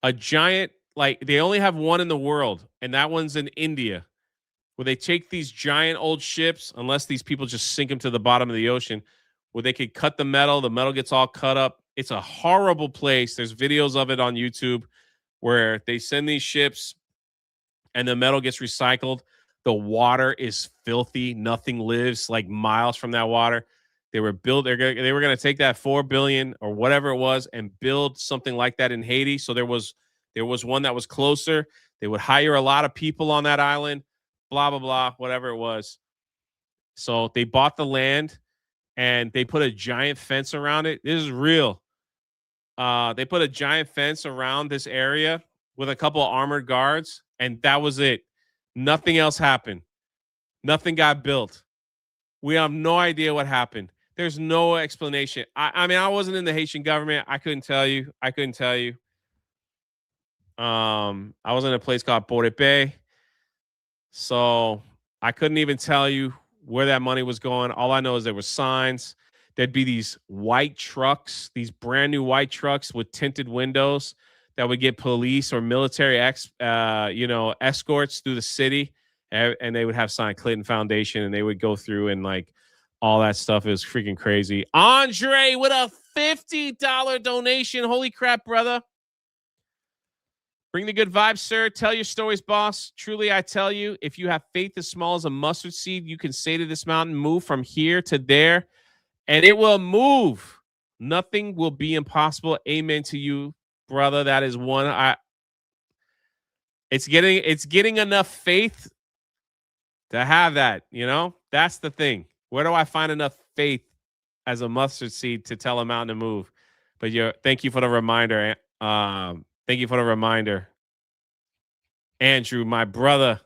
A giant, like, they only have one in the world, and that one's in India, where they take these giant old ships, unless these people just sink them to the bottom of the ocean, where they could cut the metal gets all cut up. It's a horrible place. There's videos of it on YouTube where they send these ships and the metal gets recycled. The water is filthy. Nothing lives like miles from that water. They were going to take that $4 billion or whatever it was and build something like that in Haiti. So there was one that was closer. They would hire a lot of people on that island, blah, blah, blah, whatever it was. So they bought the land and they put a giant fence around it. This is real. They put a giant fence around this area with a couple of armored guards, and that was it. Nothing else happened. Nothing got built. We have no idea what happened. There's no explanation. I mean, I wasn't in the Haitian government. I couldn't tell you. I was in a place called Port Bay. So I couldn't even tell you where that money was going. All I know is there were signs. There'd be these white trucks, these brand new white trucks with tinted windows that would get police or military escorts through the city. And they would have signed Clinton Foundation, and they would go through and like all that stuff. It was freaking crazy. Andre with a $50 donation. Holy crap, brother. Bring the good vibes, sir. Tell your stories, boss. Truly, I tell you, if you have faith as small as a mustard seed, you can say to this mountain, move from here to there, and it will move. Nothing will be impossible. Amen to you, brother. That is one. It's getting enough faith to have that, That's the thing. Where do I find enough faith as a mustard seed to tell a mountain to move? But thank you for the reminder. Thank you for the reminder, Andrew, my brother.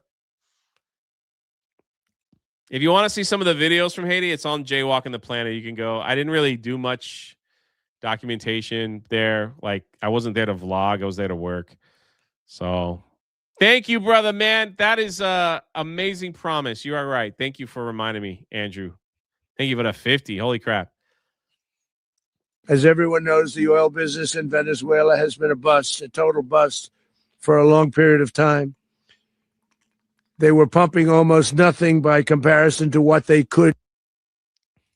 If you want to see some of the videos from Haiti, it's on Jaywalking the Planet. You can go. I didn't really do much documentation there. Like, I wasn't there to vlog. I was there to work. So thank you, brother, man. That is amazing promise. You are right. Thank you for reminding me, Andrew. Thank you for the 50. Holy crap. As everyone knows, the oil business in Venezuela has been a bust, a total bust for a long period of time. They were pumping almost nothing by comparison to what they could.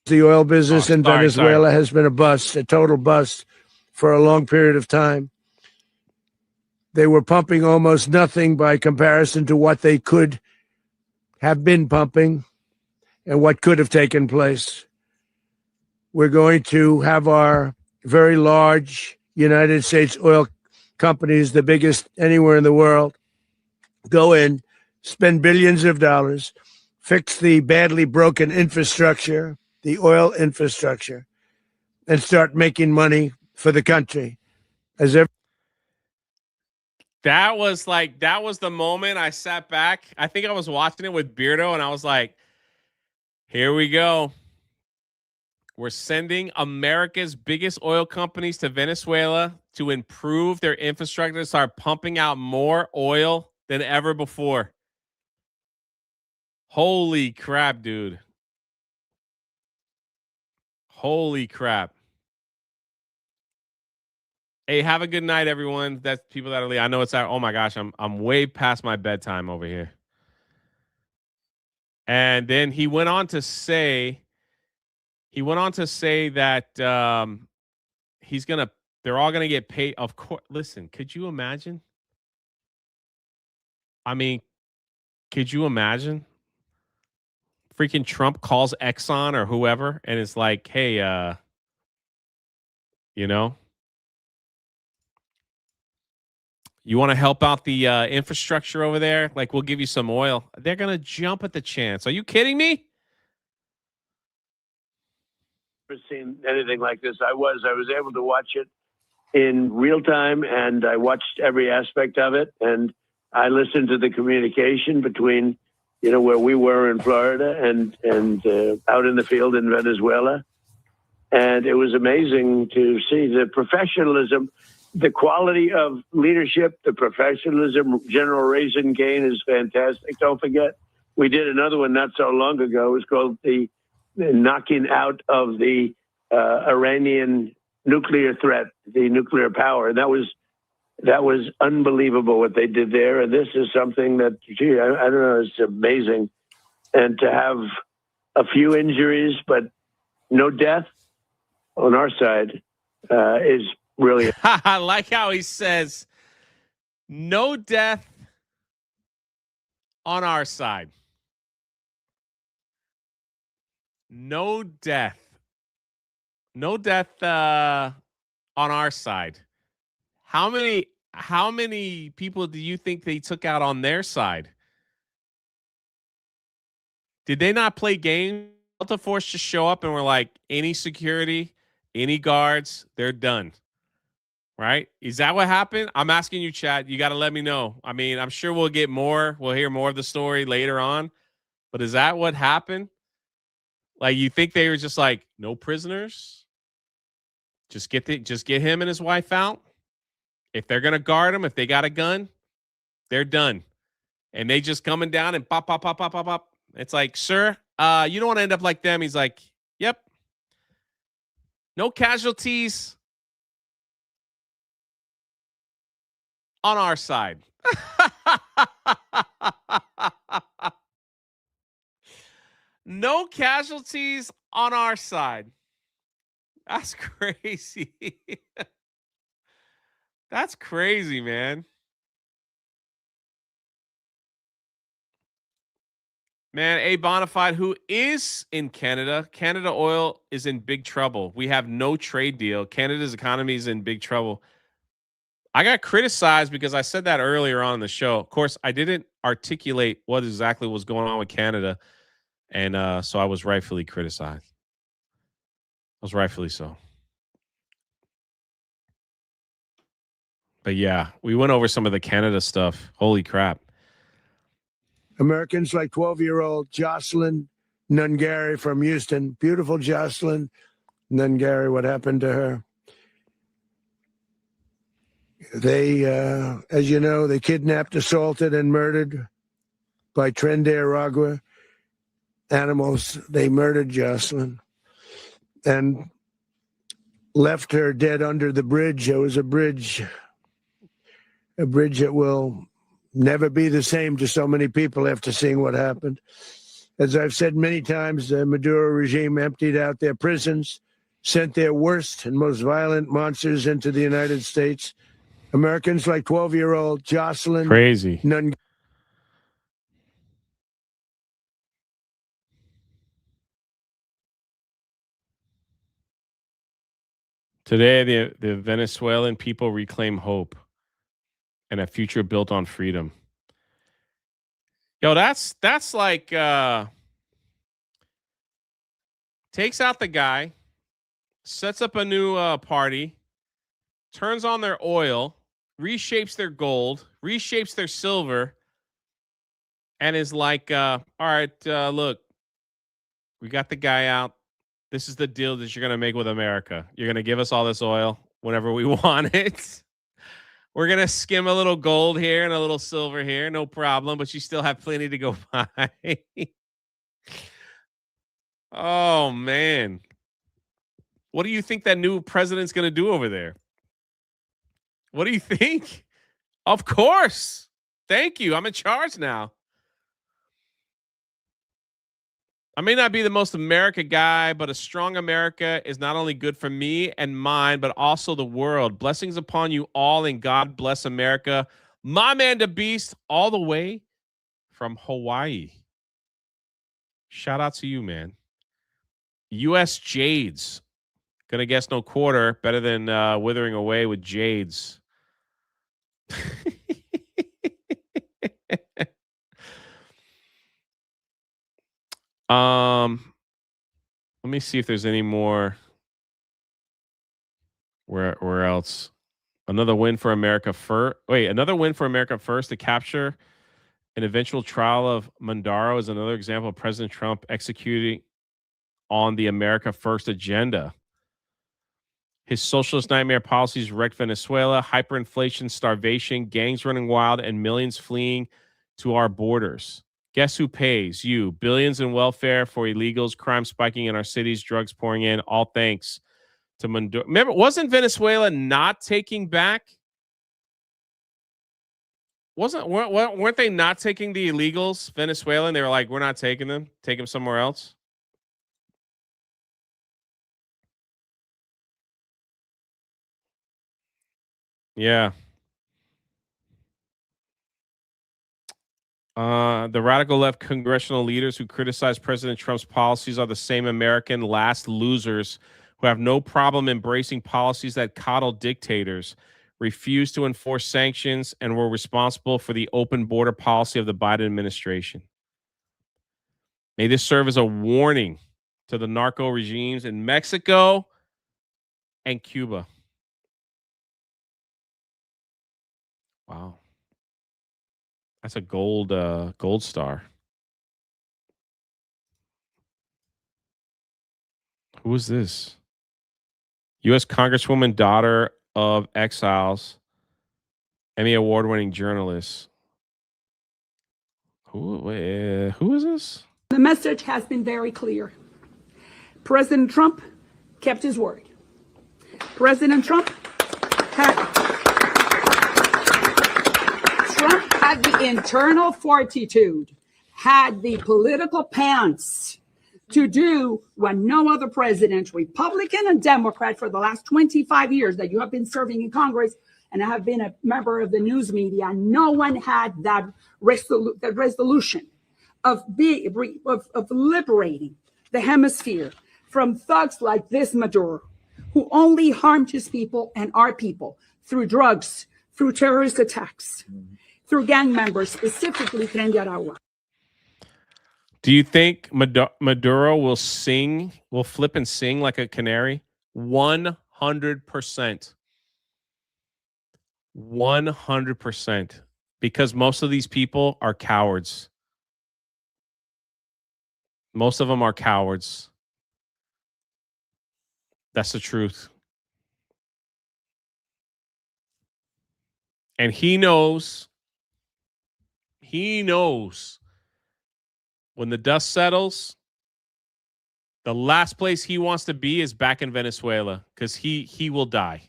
The oil business in Venezuela has been a bust, a total bust for a long period of time. They were pumping almost nothing by comparison to what they could have been pumping and what could have taken place. We're going to have our very large United States oil companies, the biggest anywhere in the world, go in, spend billions of dollars, fix the badly broken infrastructure, the oil infrastructure, and start making money for the country. That was the moment I sat back. I think I was watching it with Beardo, and I was like, here we go. We're sending America's biggest oil companies to Venezuela to improve their infrastructure, to start pumping out more oil than ever before. Holy crap, dude. Holy crap. Hey, have a good night, everyone. That's people that are leaving. I know it's out. Oh my gosh, I'm way past my bedtime over here. And then he went on to say that they're all gonna get paid. Of course. Listen, could you imagine? I mean, could you imagine? Freaking Trump calls Exxon or whoever and it's like, hey, you want to help out the infrastructure over there? Like, we'll give you some oil. They're gonna jump at the chance. Are you kidding me? Never seen anything like this. I was able to watch it in real time, and I watched every aspect of it, and I listened to the communication between, where we were in Florida and out in the field in Venezuela, and it was amazing to see the professionalism, the quality of leadership, the professionalism. General Raisin Kane is fantastic. Don't forget, we did another one not so long ago. It was called the knocking out of the Iranian nuclear threat, the nuclear power. That was unbelievable what they did there. And this is something that, I don't know, it's amazing. And to have a few injuries, but no death on our side is really. I like how he says, no death on our side. No death No death on our side. How many people do you think they took out on their side? Did they not play games? Delta Force just show up and we're like, any security, any guards, they're done. Right? Is that what happened? I'm asking you, chat. You got to let me know. I mean, I'm sure we'll get more. We'll hear more of the story later on. But is that what happened? Like, you think they were just like, no prisoners? Just get him and his wife out. If they're gonna guard him, if they got a gun, they're done. And they just coming down and pop, pop, pop, pop, pop, pop. It's like, sir, you don't want to end up like them. He's like, yep. No casualties on our side. No casualties on our side. That's crazy. That's crazy, man. Man, A Bonafide, who is in Canada, Canada Oil is in big trouble. We have no trade deal. Canada's economy is in big trouble. I got criticized because I said that earlier on in the show. Of course, I didn't articulate what exactly was going on with Canada. And so I was rightfully criticized. I was rightfully so. But yeah, we went over some of the Canada stuff. Holy crap. Americans like 12-year-old Jocelyn Nungary from Houston. Beautiful Jocelyn Nungary. What happened to her? They, as you know, they kidnapped, assaulted, and murdered by Tren de Aragua animals. They murdered Jocelyn and left her dead under the bridge. There was a bridge that will never be the same to so many people after seeing what happened. As I've said many times, the Maduro regime emptied out their prisons, sent their worst and most violent monsters into the United States. Americans like 12-year-old Jocelyn. Crazy. Today, the Venezuelan people reclaim hope and a future built on freedom. Yo, that's like takes out the guy, sets up a new party, turns on their oil, reshapes their gold, reshapes their silver, and is like, all right, look, we got the guy out. This is the deal that you're going to make with America. You're going to give us all this oil whenever we want it. We're going to skim a little gold here and a little silver here. No problem. But you still have plenty to go by. Oh, man. What do you think that new president's going to do over there? What do you think? Of course. Thank you. I'm in charge now. I may not be the most America guy, but a strong America is not only good for me and mine, but also the world. Blessings upon you all, and God bless America. My man, the Beast, all the way from Hawaii. Shout out to you, man. U.S. Jades. Gonna guess no quarter. Better than withering away with Jades. Let me see if there's any more. Where else? Another win for America first. Wait, another win for America first to capture an eventual trial of Mandaro is another example of President Trump executing on the America first agenda. His socialist nightmare policies wrecked Venezuela, hyperinflation, starvation, gangs running wild, and millions fleeing to our borders. Guess who pays? You. Billions in welfare for illegals, crime spiking in our cities, drugs pouring in, all thanks to Maduro. Remember, wasn't Venezuela not taking back? Weren't they not taking the illegals, Venezuela? And they were like, we're not taking them. Take them somewhere else. Yeah. The radical left congressional leaders who criticize President Trump's policies are the same American last losers who have no problem embracing policies that coddle dictators, refuse to enforce sanctions, and were responsible for the open border policy of the Biden administration. May this serve as a warning to the narco regimes in Mexico and Cuba. Wow. That's a gold star. Who is this? U.S. Congresswoman, daughter of exiles, Emmy Award-winning journalist. Who is this? The message has been very clear. President Trump kept his word. President Trump had the internal fortitude, had the political pants to do what no other president, Republican and Democrat, for the last 25 years that you have been serving in Congress and I have been a member of the news media, no one had that resolution of liberating the hemisphere from thugs like this Maduro, who only harmed his people and our people through drugs, through terrorist attacks, through gang members, specifically Tren de Aragua. Do you think Maduro will flip and sing like a canary? 100%. 100%. Because most of these people are cowards. Most of them are cowards. That's the truth. And he knows when the dust settles, the last place he wants to be is back in Venezuela, because he will die.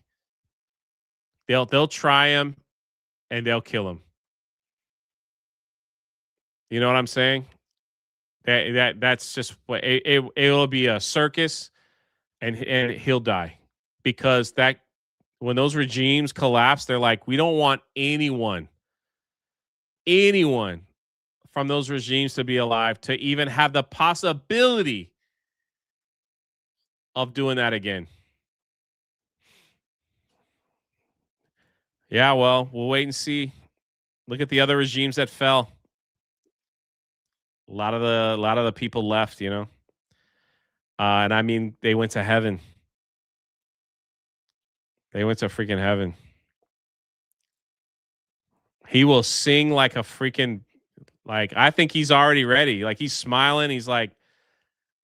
They'll try him and they'll kill him. You know what I'm saying? That's just what it will be, a circus, and he'll die, because that when those regimes collapse, they're like, we don't want anyone from those regimes to be alive to even have the possibility of doing that again. Yeah, well, we'll wait and see. Look at the other regimes that fell. A lot of the people left, you know. And I mean, they went to heaven. They went to freaking heaven. He will sing like a freaking, like, I think he's already ready. Like, he's smiling. He's like,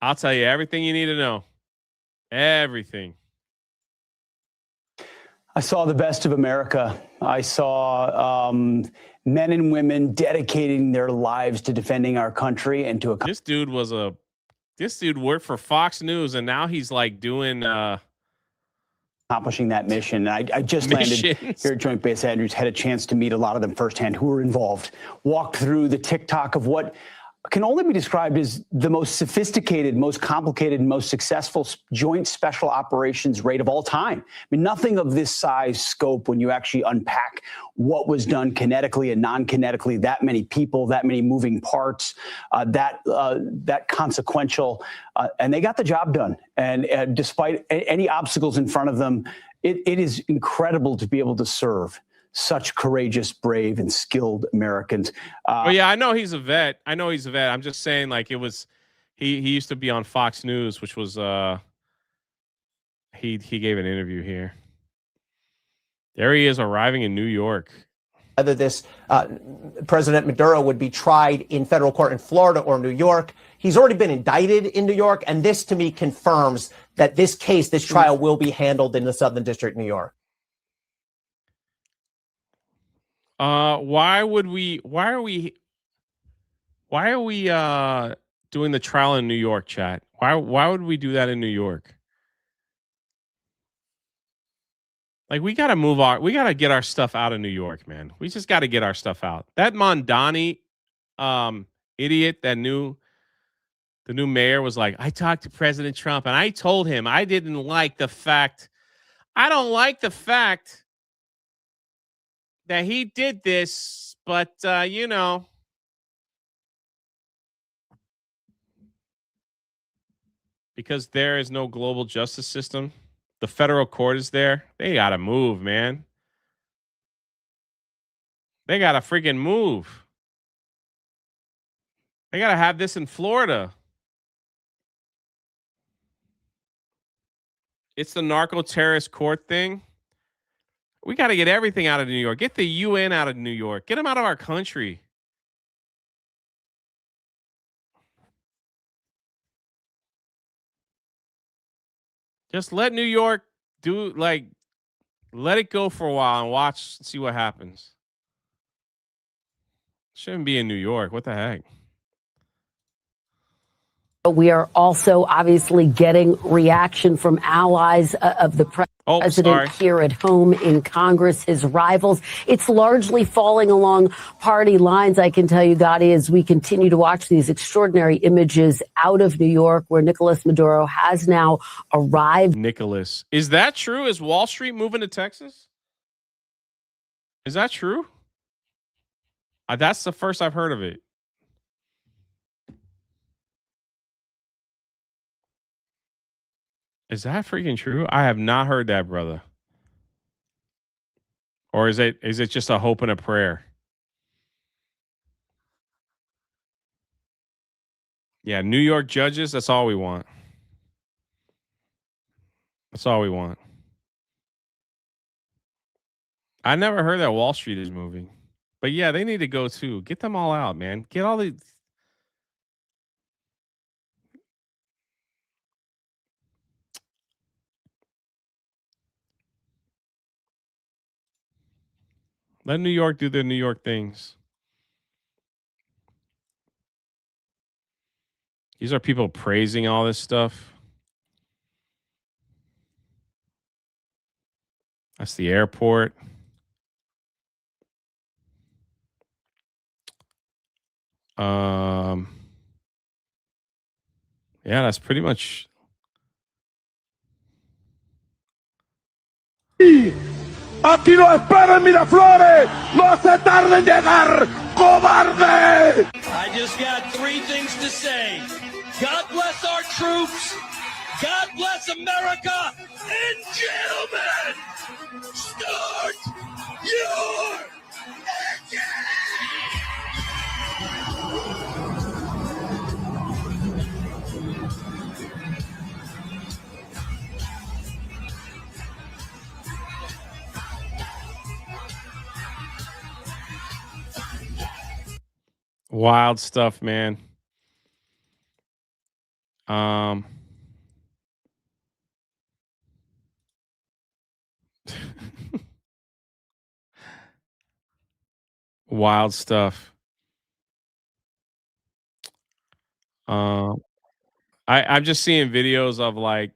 I'll tell you everything you need to know. Everything. I saw the best of America. I saw men and women dedicating their lives to defending our country and to This dude worked for Fox News, and now he's like doing accomplishing that mission. And I just landed here at Joint Base Andrews, had a chance to meet a lot of them firsthand who were involved, walked through the TikTok of what can only be described as the most sophisticated, most complicated, and most successful joint special operations raid of all time. I mean, nothing of this size scope, when you actually unpack what was done kinetically and non-kinetically, that many people, that many moving parts, that consequential, and they got the job done. And despite any obstacles in front of them, it is incredible to be able to serve such courageous, brave, and skilled Americans. Well, yeah, I know he's a vet. I'm just saying, like, it was, he used to be on Fox News, which was, he gave an interview here. There he is, arriving in New York. Whether this President Maduro would be tried in federal court in Florida or New York. He's already been indicted in New York, and this to me confirms that this trial will be handled in the Southern District, New York. Why are we doing the trial in New York, chat? Why would we do that in New York? Like, we got to get our stuff out of New York, man. We just got to get our stuff out. That Mondani idiot, the new mayor, was like, I talked to President Trump and I told him I don't like the fact that he did this, but you know, because there is no global justice system. The federal court is there. They got to move, man. They got to freaking move. They got to have this in Florida. It's the narco terrorist court thing. We got to get everything out of New York. Get the UN out of New York. Get them out of our country. Just let New York let it go for a while and watch, see what happens. Shouldn't be in New York. What the heck? We are also obviously getting reaction from allies of the president here at home, in Congress, his rivals. It's largely falling along party lines, I can tell you, Gotti, as we continue to watch these extraordinary images out of New York, where Nicolas Maduro has now arrived. Nicholas. Is that true? Is Wall Street moving to Texas? Is that true? That's the first I've heard of it. Is that freaking true? I have not heard that, brother. Or is it just a hope and a prayer? Yeah, New York judges, that's all we want. That's all we want. I never heard that Wall Street is moving. But yeah, they need to go too. Get them all out, man. Get all the let New York do their New York things. These are people praising all this stuff. That's the airport. Yeah, that's pretty much. Aquí lo espera en Miraflores. No se tarde en llegar, cobarde. I just got three things to say. God bless our troops. God bless America. And gentlemen, start your engine. Wild stuff, man. Wild stuff. I'm just seeing videos of like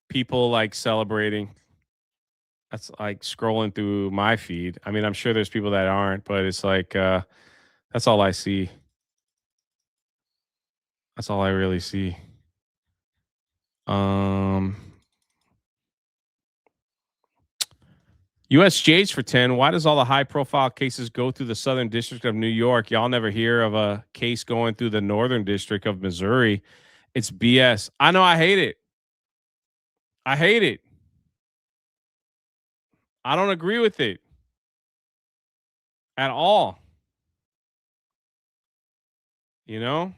people like celebrating. That's like scrolling through my feed. I mean, I'm sure there's people that aren't, but it's like that's all I see. That's all I really see. USJ's for 10. Why does all the high profile cases go through the Southern District of New York? Y'all never hear of a case going through the Northern District of Missouri. It's BS. I know. I hate it. I hate it. I don't agree with it at all. You know?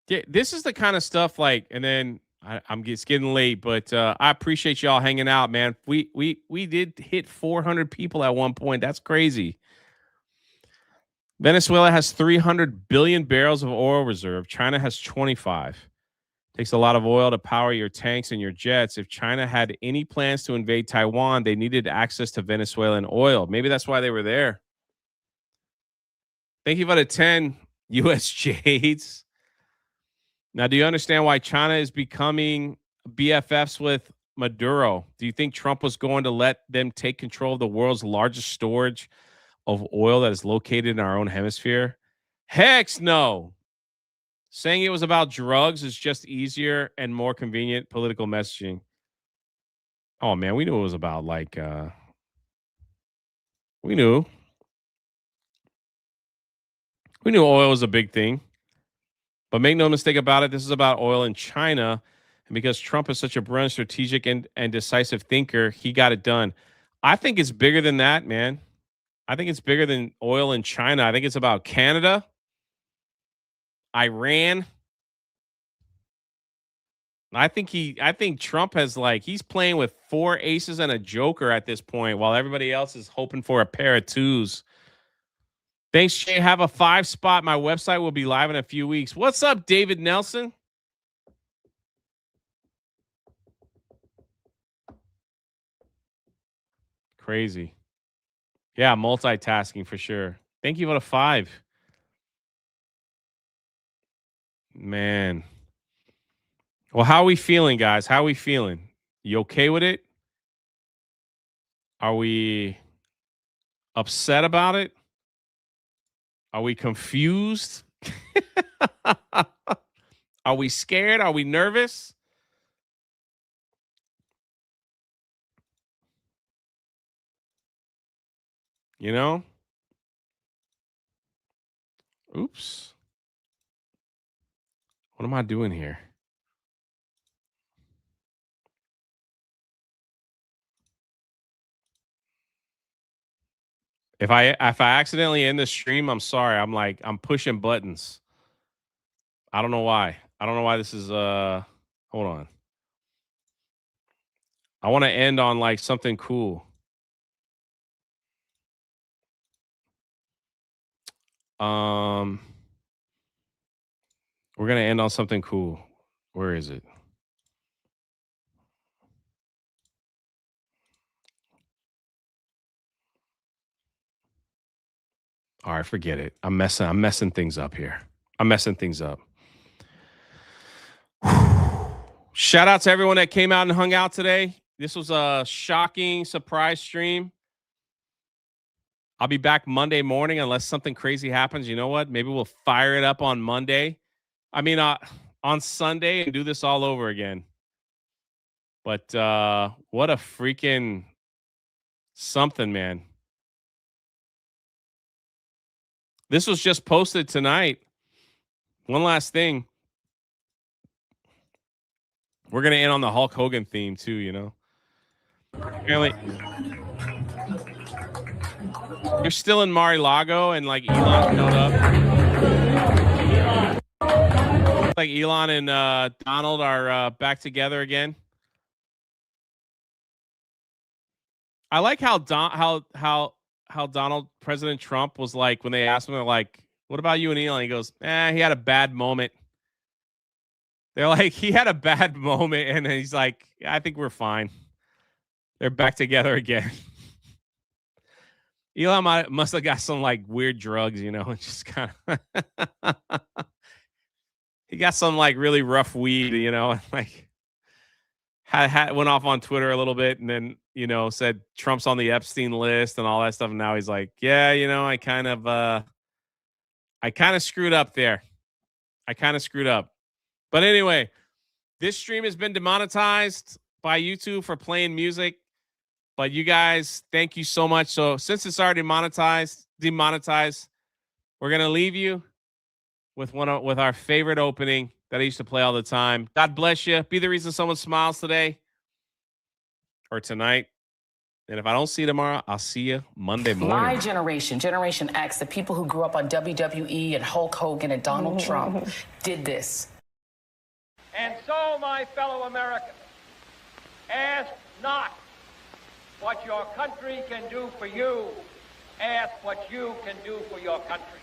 Yeah, this is the kind of stuff like, and then it's getting late, but I appreciate y'all hanging out, man. We did hit 400 people at one point. That's crazy. Venezuela has 300 billion barrels of oil reserve. China has 25. Takes a lot of oil to power your tanks and your jets. If China had any plans to invade Taiwan, they needed access to Venezuelan oil. Maybe that's why they were there. Thank you for the 10 USJs. Now, do you understand why China is becoming BFFs with Maduro? Do you think Trump was going to let them take control of the world's largest storage of oil that is located in our own hemisphere? Heck no. Saying it was about drugs is just easier and more convenient political messaging. Oh, man, we knew it was about like, we knew oil was a big thing. But make no mistake about it, this is about oil in China. And because Trump is such a brilliant, strategic, and decisive thinker, he got it done. I think it's bigger than that, man. I think it's bigger than oil in China. I think it's about Canada, Iran. I think Trump has he's playing with 4 aces and a joker at this point, while everybody else is hoping for a pair of 2s. Thanks, Jay. Have a 5 spot. My website will be live in a few weeks. What's up, David Nelson? Crazy. Yeah, multitasking for sure. Thank you for the 5. Man. Well, how are we feeling, guys? How are we feeling? You okay with it? Are we upset about it? Are we confused? Are we scared? Are we nervous? You know? Oops. What am I doing here? If I accidentally end the stream, I'm sorry. I'm pushing buttons. I don't know why. I don't know why this is hold on. I want to end on something cool. We're going to end on something cool. Where is it? All right, forget it. I'm messing things up here. I'm messing things up. Shout out to everyone that came out and hung out today. This was a shocking surprise stream. I'll be back Monday morning unless something crazy happens. You know what? Maybe we'll fire it up on Monday. I mean, on Sunday and do this all over again. But what a freaking something, man. This was just posted tonight. One last thing. We're going to end on the Hulk Hogan theme too, you know. Apparently, you're still in Mar-a-Lago and Elon showed up. Elon and Donald are back together again. I like how Donald, President Trump was when they asked him, they're like, what about you and Elon? He goes, he had a bad moment. They're like, he had a bad moment. And he's like, I think we're fine. They're back together again. Elon must have got some weird drugs, you know, and just kind of, he got some really rough weed, you know, went off on Twitter a little bit and then, you know, said Trump's on the Epstein list and all that stuff. And now he's like, yeah, you know, I kind of screwed up there. I kind of screwed up. But anyway, this stream has been demonetized by YouTube for playing music. But you guys, thank you so much. So since it's already demonetized, we're going to leave you with with our favorite opening that I used to play all the time. God bless you. Be the reason someone smiles today or tonight. And if I don't see you tomorrow, I'll see you Monday morning. My generation, Generation X, the people who grew up on WWE and Hulk Hogan and Donald Trump did this. And so, my fellow Americans, ask not what your country can do for you. Ask what you can do for your country.